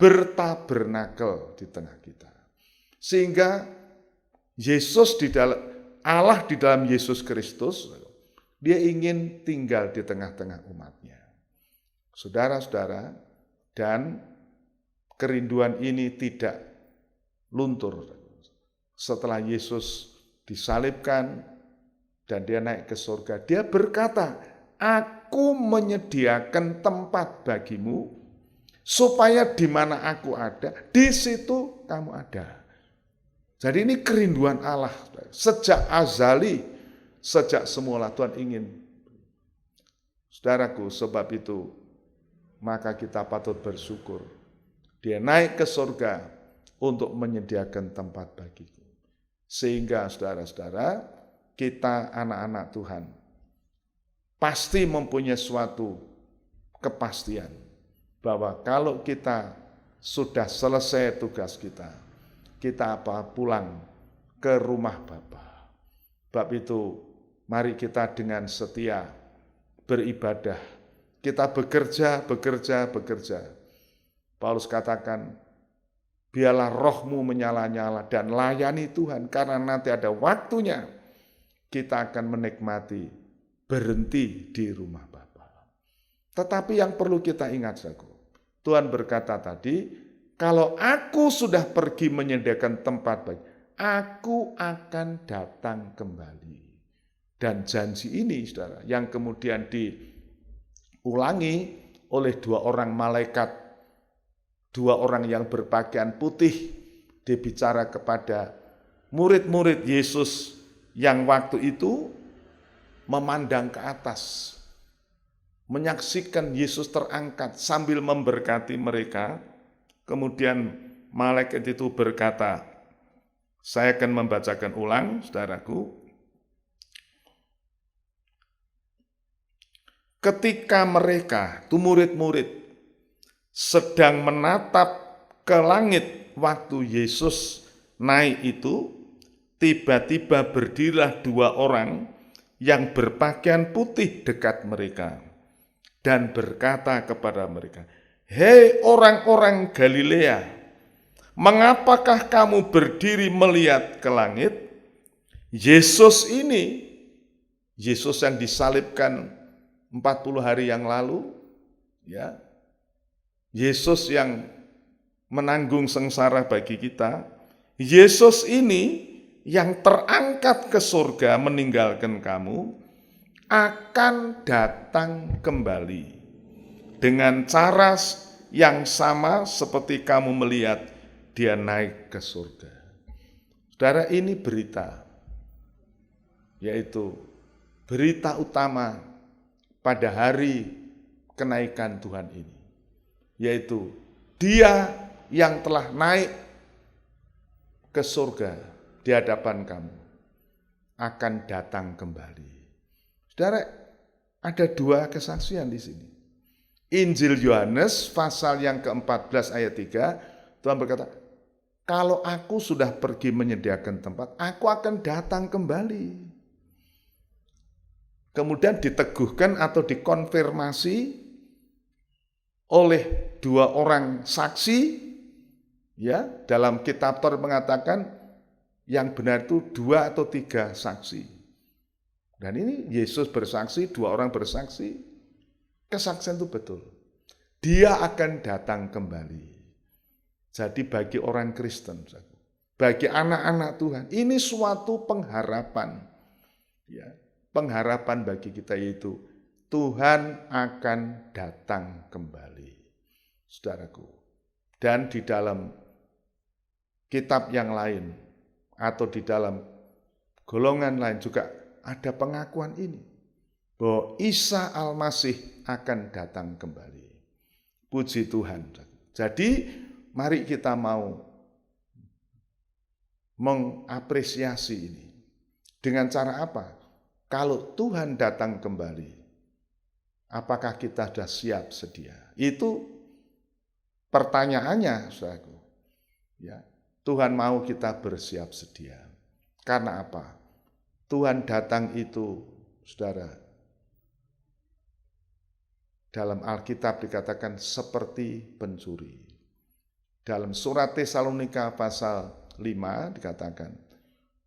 bertabernakel di tengah kita. Sehingga Allah di dalam Yesus Kristus, dia ingin tinggal di tengah-tengah umatnya. Saudara-saudara, dan kerinduan ini tidak luntur. Setelah Yesus disalibkan dan dia naik ke surga, dia berkata, aku menyediakan tempat bagimu supaya di mana aku ada, di situ kamu ada. Jadi ini kerinduan Allah. Sejak azali, sejak semula Tuhan ingin. Saudaraku, sebab itu, maka kita patut bersyukur. Dia naik ke surga untuk menyediakan tempat bagiku. Sehingga saudara-saudara, kita anak-anak Tuhan pasti mempunyai suatu kepastian bahwa kalau kita sudah selesai tugas kita pulang ke rumah Bapa. Bab itu, mari kita dengan setia beribadah. Kita bekerja. Paulus katakan, biarlah rohmu menyala-nyala dan layani Tuhan, karena nanti ada waktunya kita akan menikmati berhenti di rumah Bapa. Tetapi yang perlu kita ingat, saudaraku, Tuhan berkata tadi, kalau aku sudah pergi menyediakan tempat bagi, aku akan datang kembali. Dan janji ini, saudara, yang kemudian diulangi oleh dua orang malaikat, dua orang yang berpakaian putih, dibicara kepada murid-murid Yesus yang waktu itu memandang ke atas, menyaksikan Yesus terangkat sambil memberkati mereka. Kemudian malaikat itu berkata, saya akan membacakan ulang, saudaraku. Ketika mereka, itu murid-murid, sedang menatap ke langit waktu Yesus naik itu, tiba-tiba berdirilah 2 orang yang berpakaian putih dekat mereka dan berkata kepada mereka, "Hei orang-orang Galilea, mengapakah kamu berdiri melihat ke langit? Yesus ini, Yesus yang disalibkan 40 hari yang lalu, ya, Yesus yang menanggung sengsara bagi kita, Yesus ini yang terangkat ke surga meninggalkan kamu, akan datang kembali dengan cara yang sama seperti kamu melihat dia naik ke surga." Saudara, ini berita, yaitu berita utama pada hari kenaikan Tuhan ini, yaitu dia yang telah naik ke surga di hadapan kamu akan datang kembali. Saudara, ada 2 kesaksian di sini. Injil Yohanes pasal yang ke-14 ayat 3, Tuhan berkata, "Kalau aku sudah pergi menyediakan tempat, aku akan datang kembali." Kemudian diteguhkan atau dikonfirmasi oleh 2 orang saksi, ya, dalam kitab Taurat mengatakan yang benar itu 2 atau 3 saksi. Dan ini Yesus bersaksi, 2 orang bersaksi, kesaksian itu betul. Dia akan datang kembali. Jadi bagi orang Kristen, bagi anak-anak Tuhan, ini suatu pengharapan, ya. Pengharapan bagi kita yaitu Tuhan akan datang kembali, saudaraku. Dan di dalam kitab yang lain atau di dalam golongan lain juga ada pengakuan ini, bahwa Isa Al-Masih akan datang kembali. Puji Tuhan. Jadi mari kita mau mengapresiasi ini. Dengan cara apa? Kalau Tuhan datang kembali, apakah kita sudah siap sedia? Itu pertanyaannya, saudaraku. Ya, Tuhan mau kita bersiap sedia. Karena apa? Tuhan datang itu, saudara, dalam Alkitab dikatakan seperti pencuri. Dalam surat Tesalonika pasal 5 dikatakan,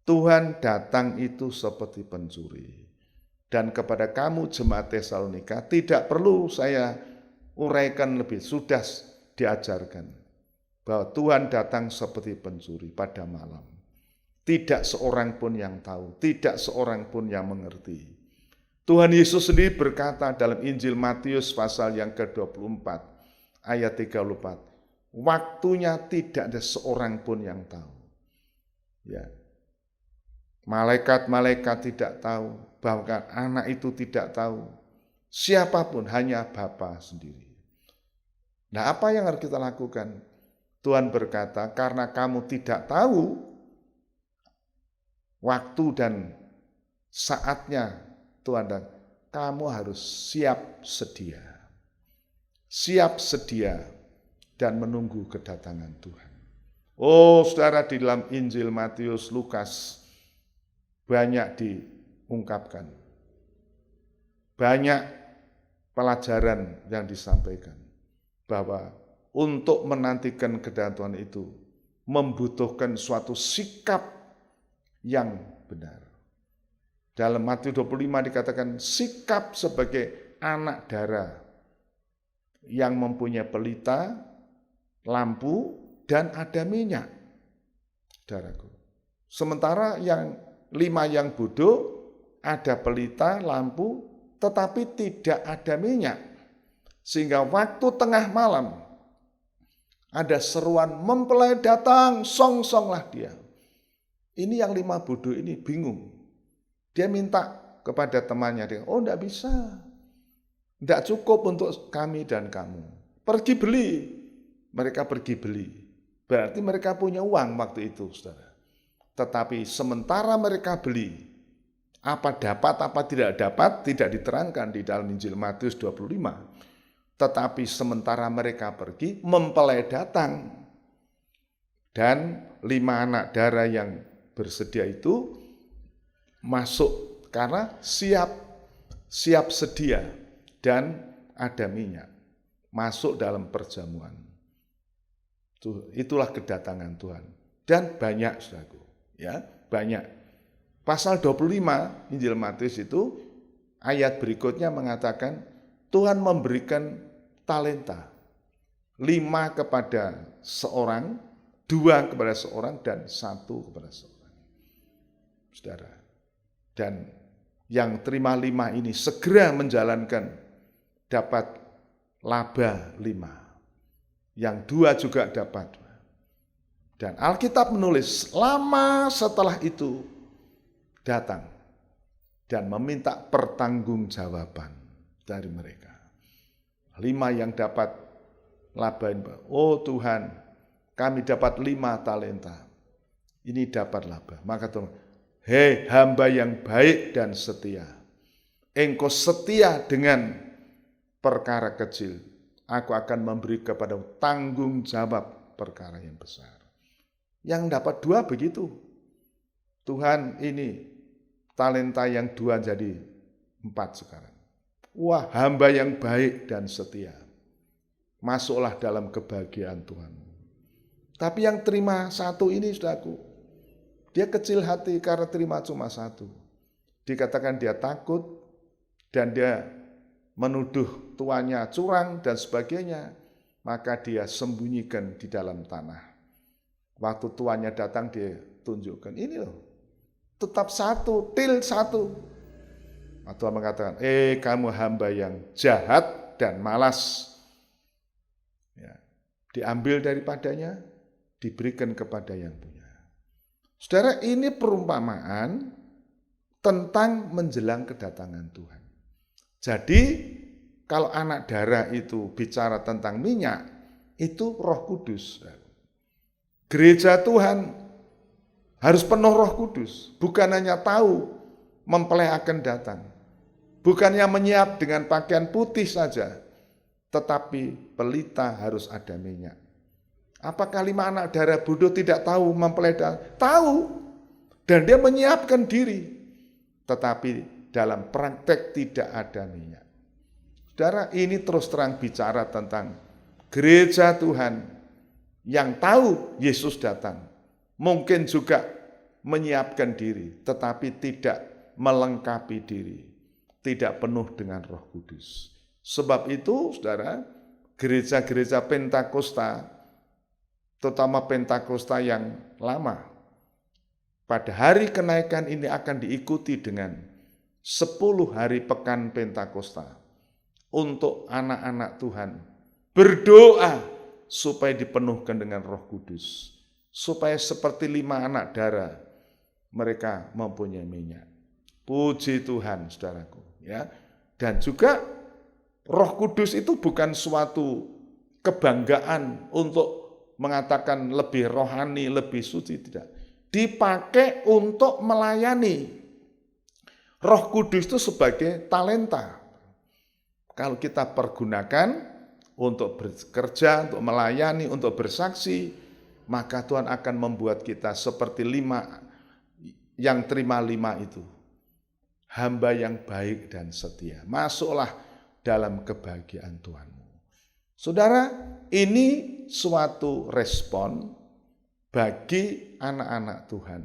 Tuhan datang itu seperti pencuri. Dan kepada kamu jemaat Tesalonika, tidak perlu saya uraikan lebih, sudah diajarkan bahwa Tuhan datang seperti pencuri pada malam. Tidak seorang pun yang tahu, tidak seorang pun yang mengerti. Tuhan Yesus sendiri berkata dalam Injil Matius pasal yang ke-24 ayat 34, waktunya tidak ada seorang pun yang tahu. Ya. Malaikat-malaikat tidak tahu, bahkan anak itu tidak tahu. Siapapun, hanya Bapa sendiri. Nah, apa yang harus kita lakukan? Tuhan berkata, karena kamu tidak tahu waktu dan saatnya Tuhan, dan kamu harus siap sedia. Siap sedia dan menunggu kedatangan Tuhan. Oh, saudara, di dalam Injil Matius, Lukas, banyak diungkapkan. Banyak pelajaran yang disampaikan. Bahwa untuk menantikan kedatangan Tuhan itu membutuhkan suatu sikap yang benar. Dalam Matius 25 dikatakan sikap sebagai anak darah yang mempunyai pelita, lampu, dan ada minyak. Saudaraku. Sementara yang 5 yang bodoh, ada pelita, lampu, tetapi tidak ada minyak. Sehingga waktu tengah malam, ada seruan, mempelai datang, song-songlah dia. Ini yang 5 bodoh ini bingung. Dia minta kepada temannya, dia, oh enggak bisa. Enggak cukup untuk kami dan kamu. Pergi beli. Mereka pergi beli. Berarti mereka punya uang waktu itu, saudara. Tetapi sementara mereka beli, apa dapat, apa tidak dapat, tidak diterangkan di dalam Injil Matius 25. Tetapi sementara mereka pergi, mempelai datang. Dan 5 anak darah yang Bersedia itu masuk karena siap sedia dan ada minyak. Masuk dalam perjamuan. Itulah kedatangan Tuhan. Dan banyak, saudaraku. Ya, banyak. Pasal 25 Injil Matius itu ayat berikutnya mengatakan Tuhan memberikan talenta. 5 kepada seorang, 2 kepada seorang, dan 1 kepada seorang. Saudara. Dan yang terima 5 ini segera menjalankan dapat laba 5. Yang 2 juga dapat. Dan Alkitab menulis, lama setelah itu datang dan meminta pertanggungjawaban dari mereka. 5 yang dapat laba, oh Tuhan, kami dapat 5 talenta. Ini dapat laba. Maka Tuhan, hei hamba yang baik dan setia. Engkau setia dengan perkara kecil, aku akan memberi kepada tanggung jawab perkara yang besar. Yang dapat 2 begitu. Tuhan, ini talenta yang 2 jadi 4 sekarang. Wah, hamba yang baik dan setia. Masuklah dalam kebahagiaan Tuhan. Tapi yang terima 1 ini, saudaraku, dia kecil hati karena terima cuma 1. Dikatakan dia takut dan dia menuduh tuannya curang dan sebagainya, maka dia sembunyikan di dalam tanah. Waktu tuannya datang dia tunjukkan, ini loh, tetap 1, til 1. Tuhan mengatakan, kamu hamba yang jahat dan malas. Ya, diambil daripadanya, diberikan kepada yang punya. Saudara, ini perumpamaan tentang menjelang kedatangan Tuhan. Jadi, kalau anak darah itu bicara tentang minyak, itu Roh Kudus. Gereja Tuhan harus penuh Roh Kudus, bukan hanya tahu mempelai akan datang, bukannya menyiap dengan pakaian putih saja, tetapi pelita harus ada minyak. Apakah 5 anak darah bodoh tidak tahu mempelai datang? Tahu, dan dia menyiapkan diri, tetapi dalam praktek tidak ada minyak. Saudara, ini terus terang bicara tentang gereja Tuhan yang tahu Yesus datang, mungkin juga menyiapkan diri, tetapi tidak melengkapi diri, tidak penuh dengan Roh Kudus. Sebab itu, saudara, gereja-gereja Pentakosta, terutama Pentakosta yang lama, pada hari kenaikan ini akan diikuti dengan 10 hari pekan Pentakosta untuk anak-anak Tuhan berdoa supaya dipenuhkan dengan Roh Kudus, supaya seperti 5 anak darah mereka mempunyai minyak. Puji Tuhan, saudaraku, ya. Dan juga Roh Kudus itu bukan suatu kebanggaan untuk mengatakan lebih rohani, lebih suci, tidak. Dipakai untuk melayani. Roh Kudus itu sebagai talenta. Kalau kita pergunakan untuk bekerja, untuk melayani, untuk bersaksi, maka Tuhan akan membuat kita seperti 5 yang terima 5 itu. Hamba yang baik dan setia. Masuklah dalam kebahagiaan Tuhanmu. Saudara, ini suatu respon bagi anak-anak Tuhan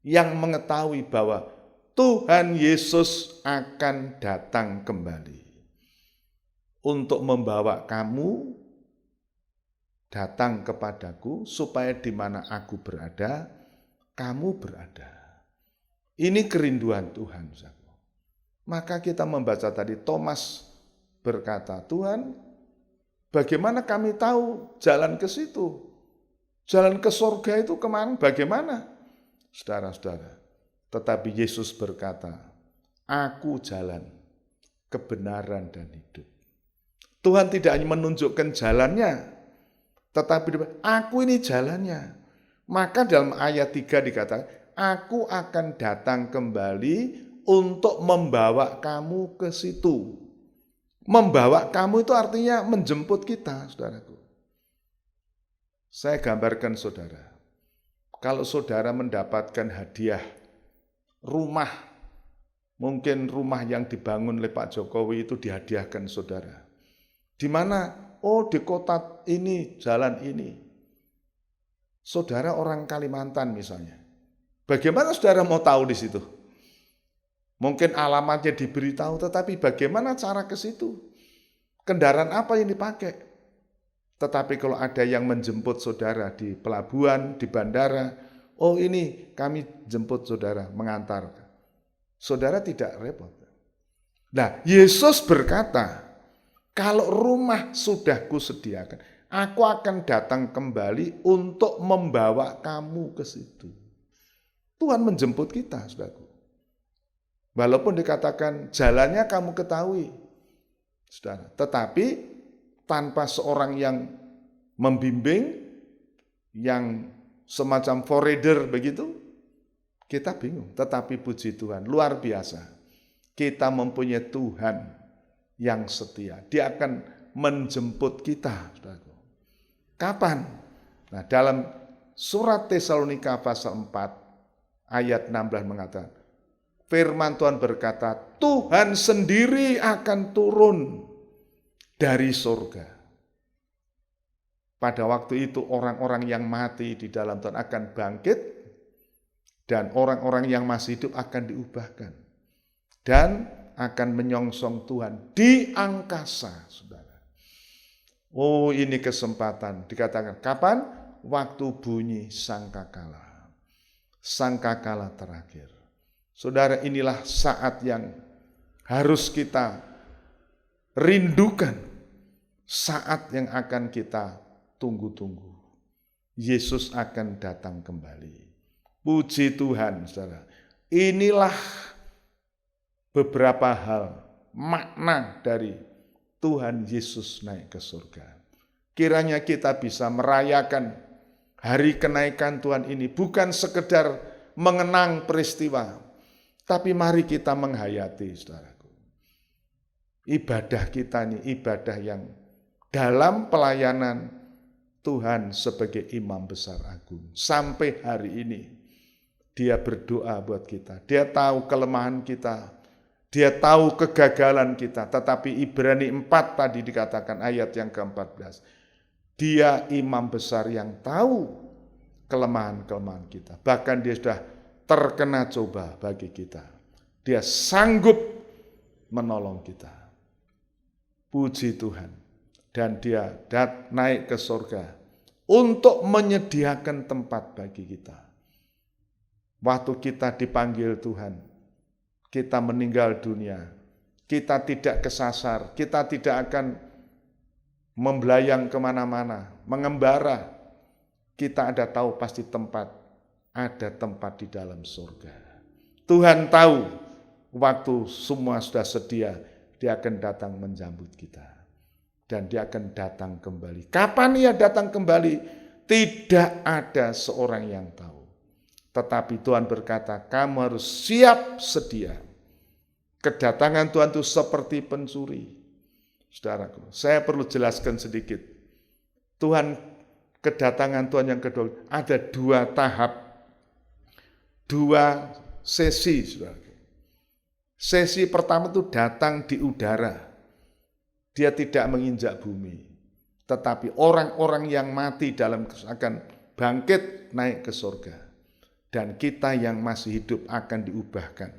yang mengetahui bahwa Tuhan Yesus akan datang kembali untuk membawa kamu datang kepadaku supaya di mana aku berada, kamu berada. Ini kerinduan Tuhan. Maka kita membaca tadi, Thomas berkata, Tuhan, bagaimana kami tahu jalan ke situ? Jalan ke surga itu kemana? Bagaimana? Saudara-saudara, tetapi Yesus berkata, aku jalan, kebenaran dan hidup. Tuhan tidak hanya menunjukkan jalannya, tetapi aku ini jalannya. Maka dalam ayat 3 dikatakan, aku akan datang kembali untuk membawa kamu ke situ. Membawa kamu itu artinya menjemput kita, saudaraku. Saya gambarkan, saudara. kalau saudara mendapatkan hadiah rumah, mungkin rumah yang dibangun oleh Pak Jokowi itu dihadiahkan saudara. Di mana? Oh, di kota ini, jalan ini. Saudara orang Kalimantan misalnya. Bagaimana saudara mau tahu di situ? Mungkin alamatnya diberitahu, tetapi bagaimana cara ke situ? Kendaraan apa yang dipakai? Tetapi kalau ada yang menjemput saudara di pelabuhan, di bandara, oh ini kami jemput saudara, mengantar. Saudara tidak repot. Nah, Yesus berkata, kalau rumah sudah kusediakan, aku akan datang kembali untuk membawa kamu ke situ. Tuhan menjemput kita, saudaraku. Walaupun dikatakan jalannya kamu ketahui, saudara. Tetapi tanpa seorang yang membimbing, yang semacam forerunner begitu, kita bingung. Tetapi puji Tuhan, luar biasa. Kita mempunyai Tuhan yang setia. Dia akan menjemput kita, saudaraku. Kapan? Nah, dalam surat Tesalonika pasal 4 ayat 16 mengatakan, firman Tuhan berkata, Tuhan sendiri akan turun dari surga. Pada waktu itu orang-orang yang mati di dalam Tuhan akan bangkit, dan orang-orang yang masih hidup akan diubahkan. Dan akan menyongsong Tuhan di angkasa, saudara. Oh, ini kesempatan. Dikatakan, kapan? Waktu bunyi sangkakala. Sangkakala terakhir. Saudara, inilah saat yang harus kita rindukan, saat yang akan kita tunggu-tunggu. Yesus akan datang kembali. Puji Tuhan, saudara. Inilah beberapa hal, makna dari Tuhan Yesus naik ke surga. Kiranya kita bisa merayakan hari kenaikan Tuhan ini, bukan sekedar mengenang peristiwa, tapi mari kita menghayati, saudaraku. Ibadah kita ini ibadah yang dalam pelayanan Tuhan sebagai imam besar agung. Sampai hari ini dia berdoa buat kita. Dia tahu kelemahan kita. Dia tahu kegagalan kita. Tetapi Ibrani 4 tadi dikatakan ayat yang ke-14. Dia imam besar yang tahu kelemahan-kelemahan kita. Bahkan dia sudah terkena coba bagi kita. Dia sanggup menolong kita. Puji Tuhan. Dan dia naik ke surga untuk menyediakan tempat bagi kita. Waktu kita dipanggil Tuhan, kita meninggal dunia, kita tidak kesasar, kita tidak akan membelayang kemana-mana, mengembara. Kita ada tahu pasti ada tempat di dalam surga. Tuhan tahu waktu semua sudah sedia, dia akan datang menjemput kita. Dan dia akan datang kembali. Kapan ia datang kembali? Tidak ada seorang yang tahu. Tetapi Tuhan berkata, kamu harus siap sedia. Kedatangan Tuhan itu seperti pencuri. Saudaraku, saya perlu jelaskan sedikit. Kedatangan Tuhan yang kedua, ada 2 tahap. 2 sesi, saudaraku. Sesi pertama itu datang di udara. Dia tidak menginjak bumi. Tetapi orang-orang yang mati akan bangkit naik ke surga. Dan kita yang masih hidup akan diubahkan.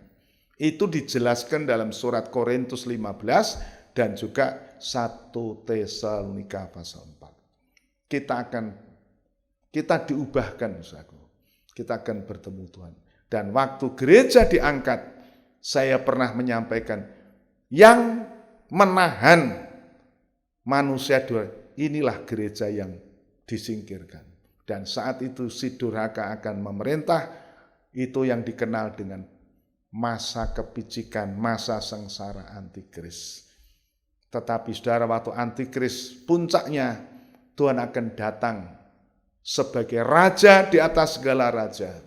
Itu dijelaskan dalam surat Korintus 15 dan juga 1 Tesalonika pasal 4. Kita diubahkan, saudaraku. Kita akan bertemu Tuhan. Dan waktu gereja diangkat, saya pernah menyampaikan, yang menahan manusia inilah gereja yang disingkirkan. Dan saat itu si durhaka akan memerintah, itu yang dikenal dengan masa kepicikan, masa sengsara antikris. Tetapi saudara, waktu antikris puncaknya, Tuhan akan datang sebagai raja di atas segala raja.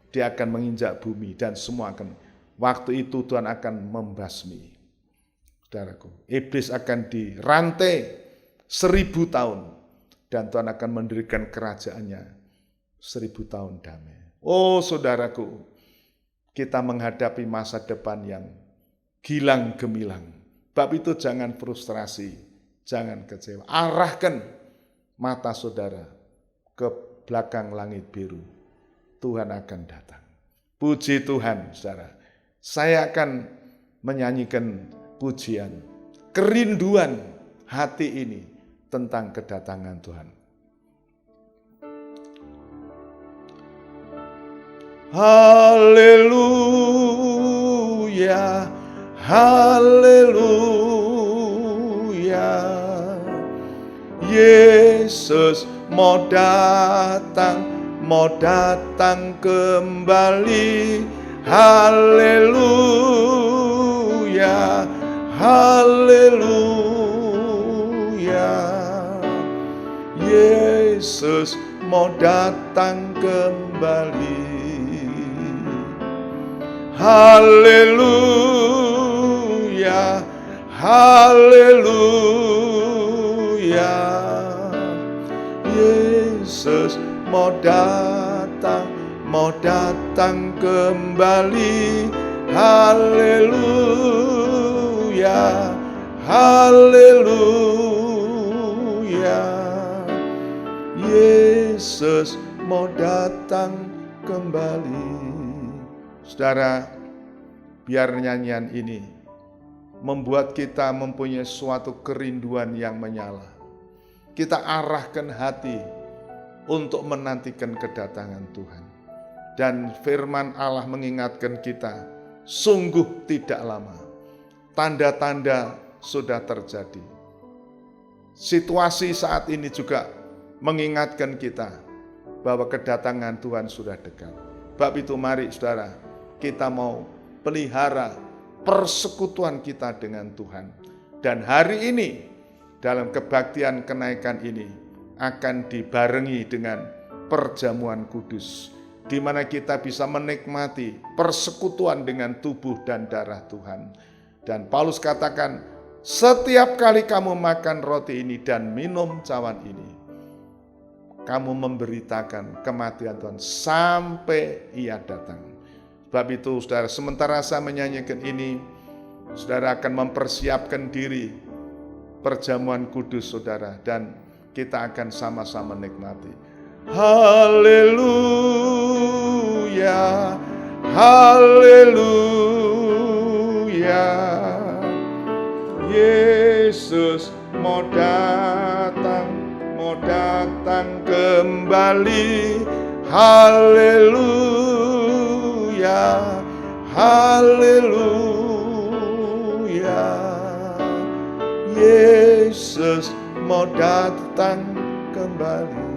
Dia akan menginjak bumi dan semua akan, waktu itu Tuhan akan membasmi. Saudaraku, iblis akan dirantai 1000 tahun dan Tuhan akan mendirikan kerajaannya 1000 tahun damai. Oh saudaraku, kita menghadapi masa depan yang gilang gemilang. Bab itu jangan frustrasi, jangan kecewa. Arahkan mata saudara ke belakang langit biru. Tuhan akan datang. Puji Tuhan, saudara. Saya akan menyanyikan pujian, kerinduan hati ini tentang kedatangan Tuhan. Haleluya, haleluya. Yesus mau datang kembali. Haleluya, haleluya. Yesus mau datang kembali. Haleluya, haleluya. Yesus mau datang kembali. Haleluya, haleluya. Yesus mau datang kembali. Saudara, biar nyanyian ini membuat kita mempunyai suatu kerinduan yang menyala. Kita arahkan hati untuk menantikan kedatangan Tuhan. Dan firman Allah mengingatkan kita, sungguh tidak lama. Tanda-tanda sudah terjadi. Situasi saat ini juga mengingatkan kita bahwa kedatangan Tuhan sudah dekat. Bab itu mari saudara, kita mau pelihara persekutuan kita dengan Tuhan. Dan hari ini dalam kebaktian kenaikan ini akan dibarengi dengan perjamuan kudus, di mana kita bisa menikmati persekutuan dengan tubuh dan darah Tuhan. Dan Paulus katakan, setiap kali kamu makan roti ini dan minum cawan ini, kamu memberitakan kematian Tuhan sampai Ia datang. Sebab itu saudara, sementara saya menyanyikan ini, saudara akan mempersiapkan diri perjamuan kudus saudara, dan kita akan sama-sama nikmati. Haleluya, haleluya. Yesus mau datang kembali. Haleluya, haleluya. Yesus mau datang kembali.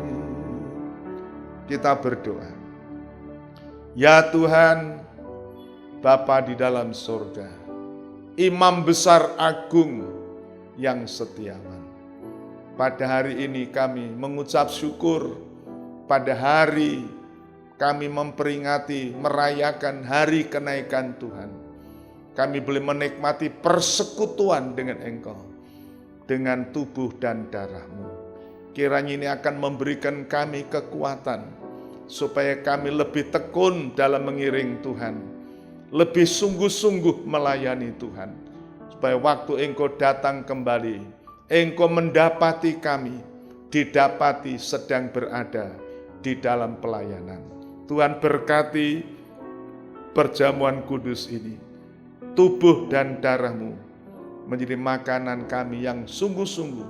Kita berdoa. Ya Tuhan, Bapa di dalam surga, Imam besar agung yang setiawan, pada hari ini kami mengucap syukur. Pada hari kami memperingati, merayakan hari kenaikan Tuhan. Kami boleh menikmati persekutuan dengan Engkau, dengan tubuh dan darah-Mu. Kiranya ini akan memberikan kami kekuatan, supaya kami lebih tekun dalam mengiring Tuhan, lebih sungguh-sungguh melayani Tuhan, supaya waktu Engkau datang kembali, Engkau mendapati kami, didapati sedang berada di dalam pelayanan. Tuhan berkati perjamuan kudus ini, tubuh dan darah-Mu menjadi makanan kami yang sungguh-sungguh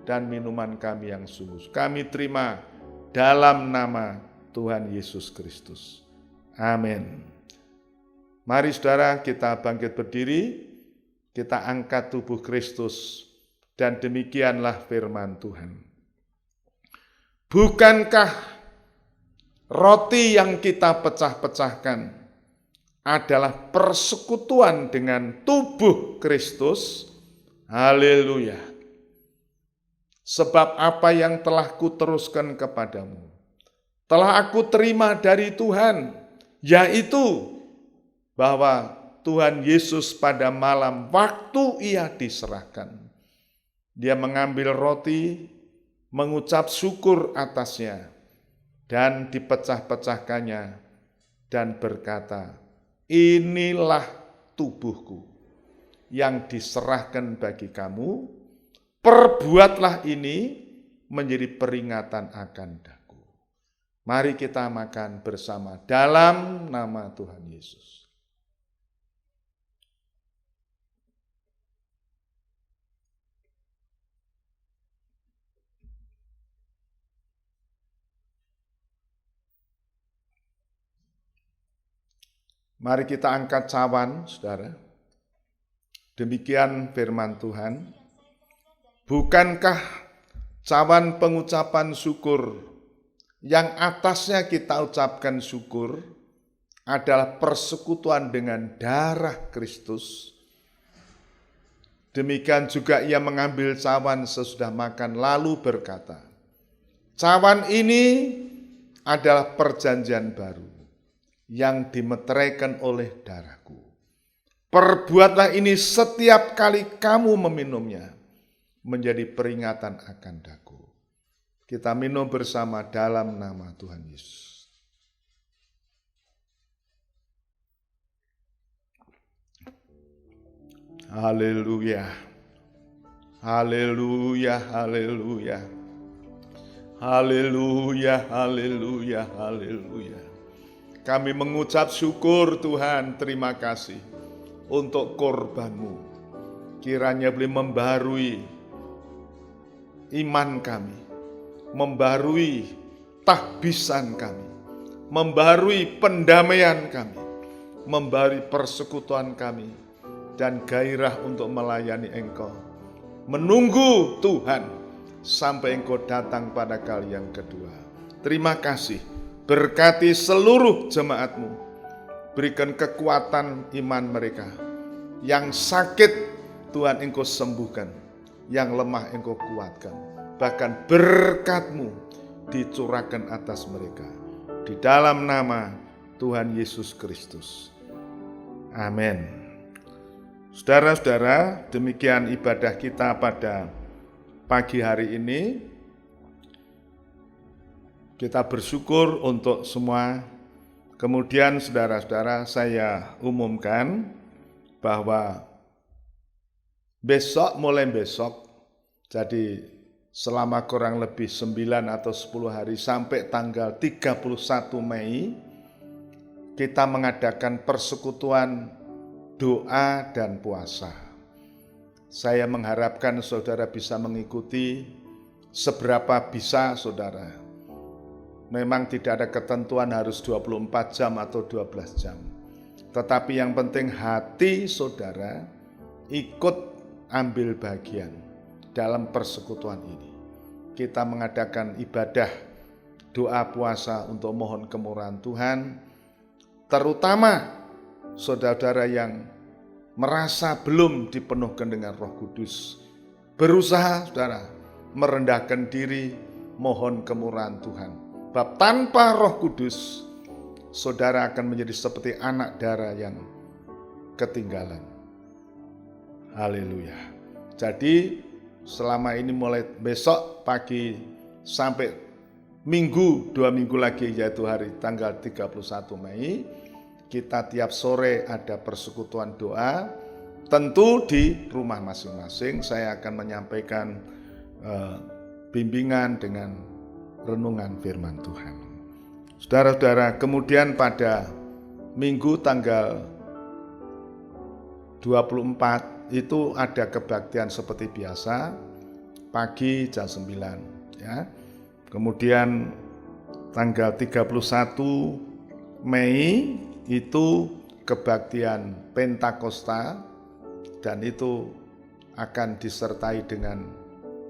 dan minuman kami yang sungguh. Kami terima dalam nama Tuhan Yesus Kristus. Amin. Mari saudara, kita bangkit berdiri, kita angkat tubuh Kristus, dan demikianlah firman Tuhan. Bukankah roti yang kita pecah-pecahkan adalah persekutuan dengan tubuh Kristus? Haleluya. Sebab apa yang telah kuteruskan kepadamu, telah aku terima dari Tuhan, yaitu bahwa Tuhan Yesus pada malam waktu Ia diserahkan, Dia mengambil roti, mengucap syukur atasnya, dan dipecah-pecahkannya dan berkata, inilah tubuhku yang diserahkan bagi kamu, perbuatlah ini menjadi peringatan akan daku. Mari kita makan bersama dalam nama Tuhan Yesus. Mari kita angkat cawan, saudara. Demikian firman Tuhan. Bukankah cawan pengucapan syukur yang atasnya kita ucapkan syukur adalah persekutuan dengan darah Kristus? Demikian juga ia mengambil cawan sesudah makan lalu berkata, cawan ini adalah perjanjian baru yang dimeteraikan oleh darahku. Perbuatlah ini setiap kali kamu meminumnya, menjadi peringatan akan daku. Kita minum bersama dalam nama Tuhan Yesus. Haleluya. Haleluya, haleluya. Haleluya, haleluya, haleluya. Kami mengucap syukur Tuhan, terima kasih untuk korban-Mu. Kiranya boleh membarui iman kami, membarui tahbisan kami, membarui pendamaian kami, membarui persekutuan kami, dan gairah untuk melayani Engkau. Menunggu Tuhan sampai Engkau datang pada kali yang kedua. Terima kasih. Berkati seluruh jemaat-Mu, berikan kekuatan iman mereka. Yang sakit Tuhan Engkau sembuhkan, yang lemah Engkau kuatkan. Bahkan berkat-Mu dicurahkan atas mereka. Di dalam nama Tuhan Yesus Kristus. Amin. Saudara-saudara, demikian ibadah kita pada pagi hari ini. Kita bersyukur untuk semua. Kemudian saudara-saudara, saya umumkan bahwa mulai besok, jadi selama kurang lebih 9 atau 10 hari sampai tanggal 31 Mei, kita mengadakan persekutuan doa dan puasa. Saya mengharapkan saudara bisa mengikuti seberapa bisa saudara. Memang tidak ada ketentuan harus 24 jam atau 12 jam. Tetapi yang penting hati saudara ikut ambil bagian dalam persekutuan ini. Kita mengadakan ibadah doa puasa untuk mohon kemurahan Tuhan, terutama saudara-saudara yang merasa belum dipenuhkan dengan Roh Kudus. Berusaha saudara merendahkan diri, mohon kemurahan Tuhan. Sebab tanpa Roh Kudus, saudara akan menjadi seperti anak dara yang ketinggalan. Haleluya. Jadi selama ini mulai besok pagi sampai minggu, 2 minggu lagi yaitu hari tanggal 31 Mei, kita tiap sore ada persekutuan doa. Tentu di rumah masing-masing saya akan menyampaikan bimbingan dengan renungan firman Tuhan. Saudara-saudara, kemudian pada minggu tanggal 24 itu ada kebaktian seperti biasa, pagi jam 9 ya. Kemudian tanggal 31 Mei itu kebaktian Pentakosta, dan itu akan disertai dengan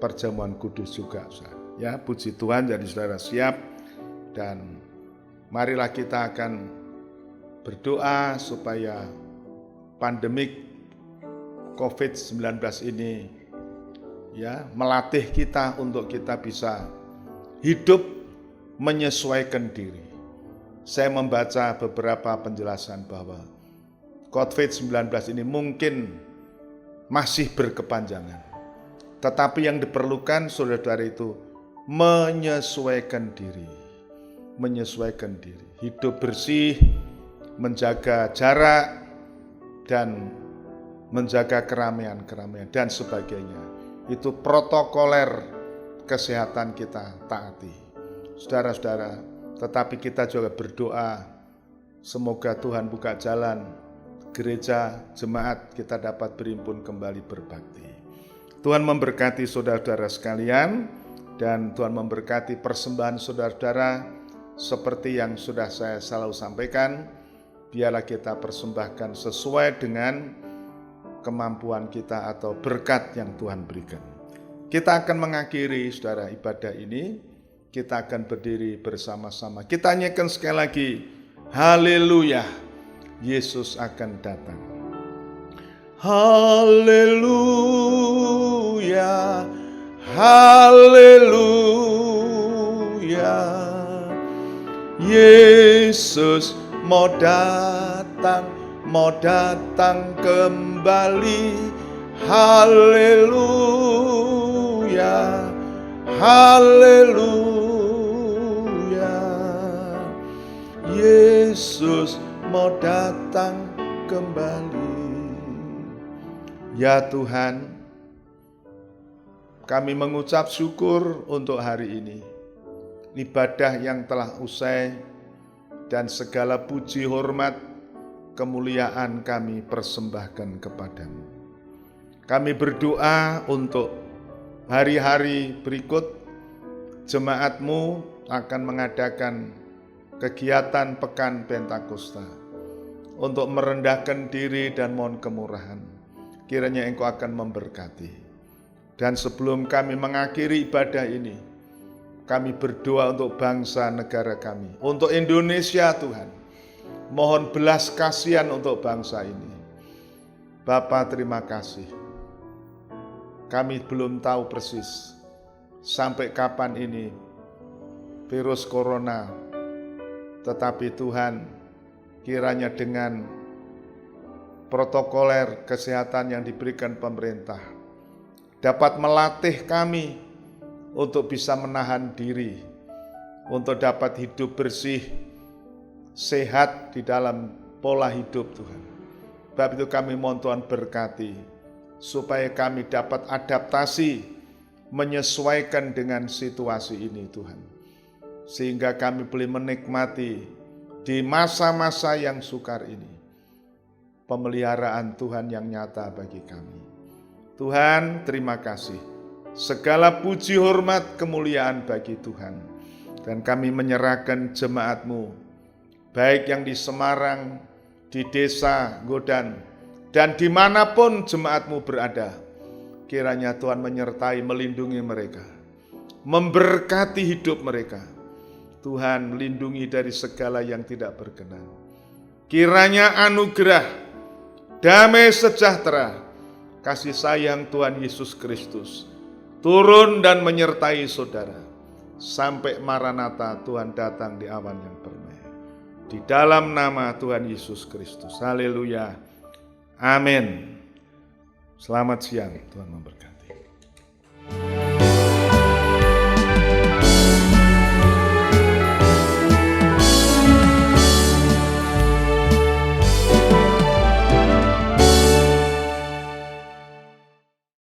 perjamuan kudus juga. Ya, puji Tuhan, jadi saudara siap, dan marilah kita akan berdoa supaya pandemik COVID-19 ini ya melatih kita untuk kita bisa hidup menyesuaikan diri. Saya membaca beberapa penjelasan bahwa COVID-19 ini mungkin masih berkepanjangan. Tetapi yang diperlukan saudara-saudara itu menyesuaikan diri. menyesuaikan diri. Hidup bersih, menjaga jarak, dan menjaga keramaian-keramaian, dan sebagainya. Itu protokoler kesehatan kita taati. Saudara-saudara, tetapi kita juga berdoa, semoga Tuhan buka jalan, gereja, jemaat kita dapat berimpun kembali berbakti. Tuhan memberkati saudara-saudara sekalian, dan Tuhan memberkati persembahan saudara-saudara seperti yang sudah saya selalu sampaikan. Biarlah kita persembahkan sesuai dengan kemampuan kita atau berkat yang Tuhan berikan. Kita akan mengakhiri saudara ibadah ini. Kita akan berdiri bersama-sama. Kita nyanyikan sekali lagi, haleluya, Yesus akan datang. Haleluya, haleluya, Yesus mau datang kembali. Haleluya, haleluya, Yesus mau datang kembali. Ya Tuhan, kami mengucap syukur untuk hari ini, ibadah yang telah usai, dan segala puji, hormat, kemuliaan kami persembahkan kepadamu. Kami berdoa untuk hari-hari berikut, jemaatmu akan mengadakan kegiatan Pekan Pentakosta untuk merendahkan diri dan mohon kemurahan. Kiranya Engkau akan memberkati. Dan sebelum kami mengakhiri ibadah ini, kami berdoa untuk bangsa negara kami, untuk Indonesia Tuhan. Mohon belas kasihan untuk bangsa ini. Bapa, terima kasih. Kami belum tahu persis sampai kapan ini virus corona, tetapi Tuhan, kiranya dengan protokoler kesehatan yang diberikan pemerintah dapat melatih kami untuk bisa menahan diri, untuk dapat hidup bersih, sehat di dalam pola hidup Tuhan. Sebab itu kami mohon Tuhan berkati, supaya kami dapat adaptasi, menyesuaikan dengan situasi ini Tuhan. Sehingga kami boleh menikmati di masa-masa yang sukar ini, pemeliharaan Tuhan yang nyata bagi kami. Tuhan, terima kasih. Segala puji, hormat, kemuliaan bagi Tuhan. Dan kami menyerahkan jemaat-Mu, baik yang di Semarang, di desa Godan, dan dimanapun jemaat-Mu berada. Kiranya Tuhan menyertai, melindungi mereka, memberkati hidup mereka. Tuhan, melindungi dari segala yang tidak berkenan. Kiranya anugerah, damai sejahtera, kasih sayang Tuhan Yesus Kristus turun dan menyertai saudara sampai Maranatha Tuhan datang di awan yang permai. Di dalam nama Tuhan Yesus Kristus. Haleluya. Amin. Selamat siang, Tuhan memberkati.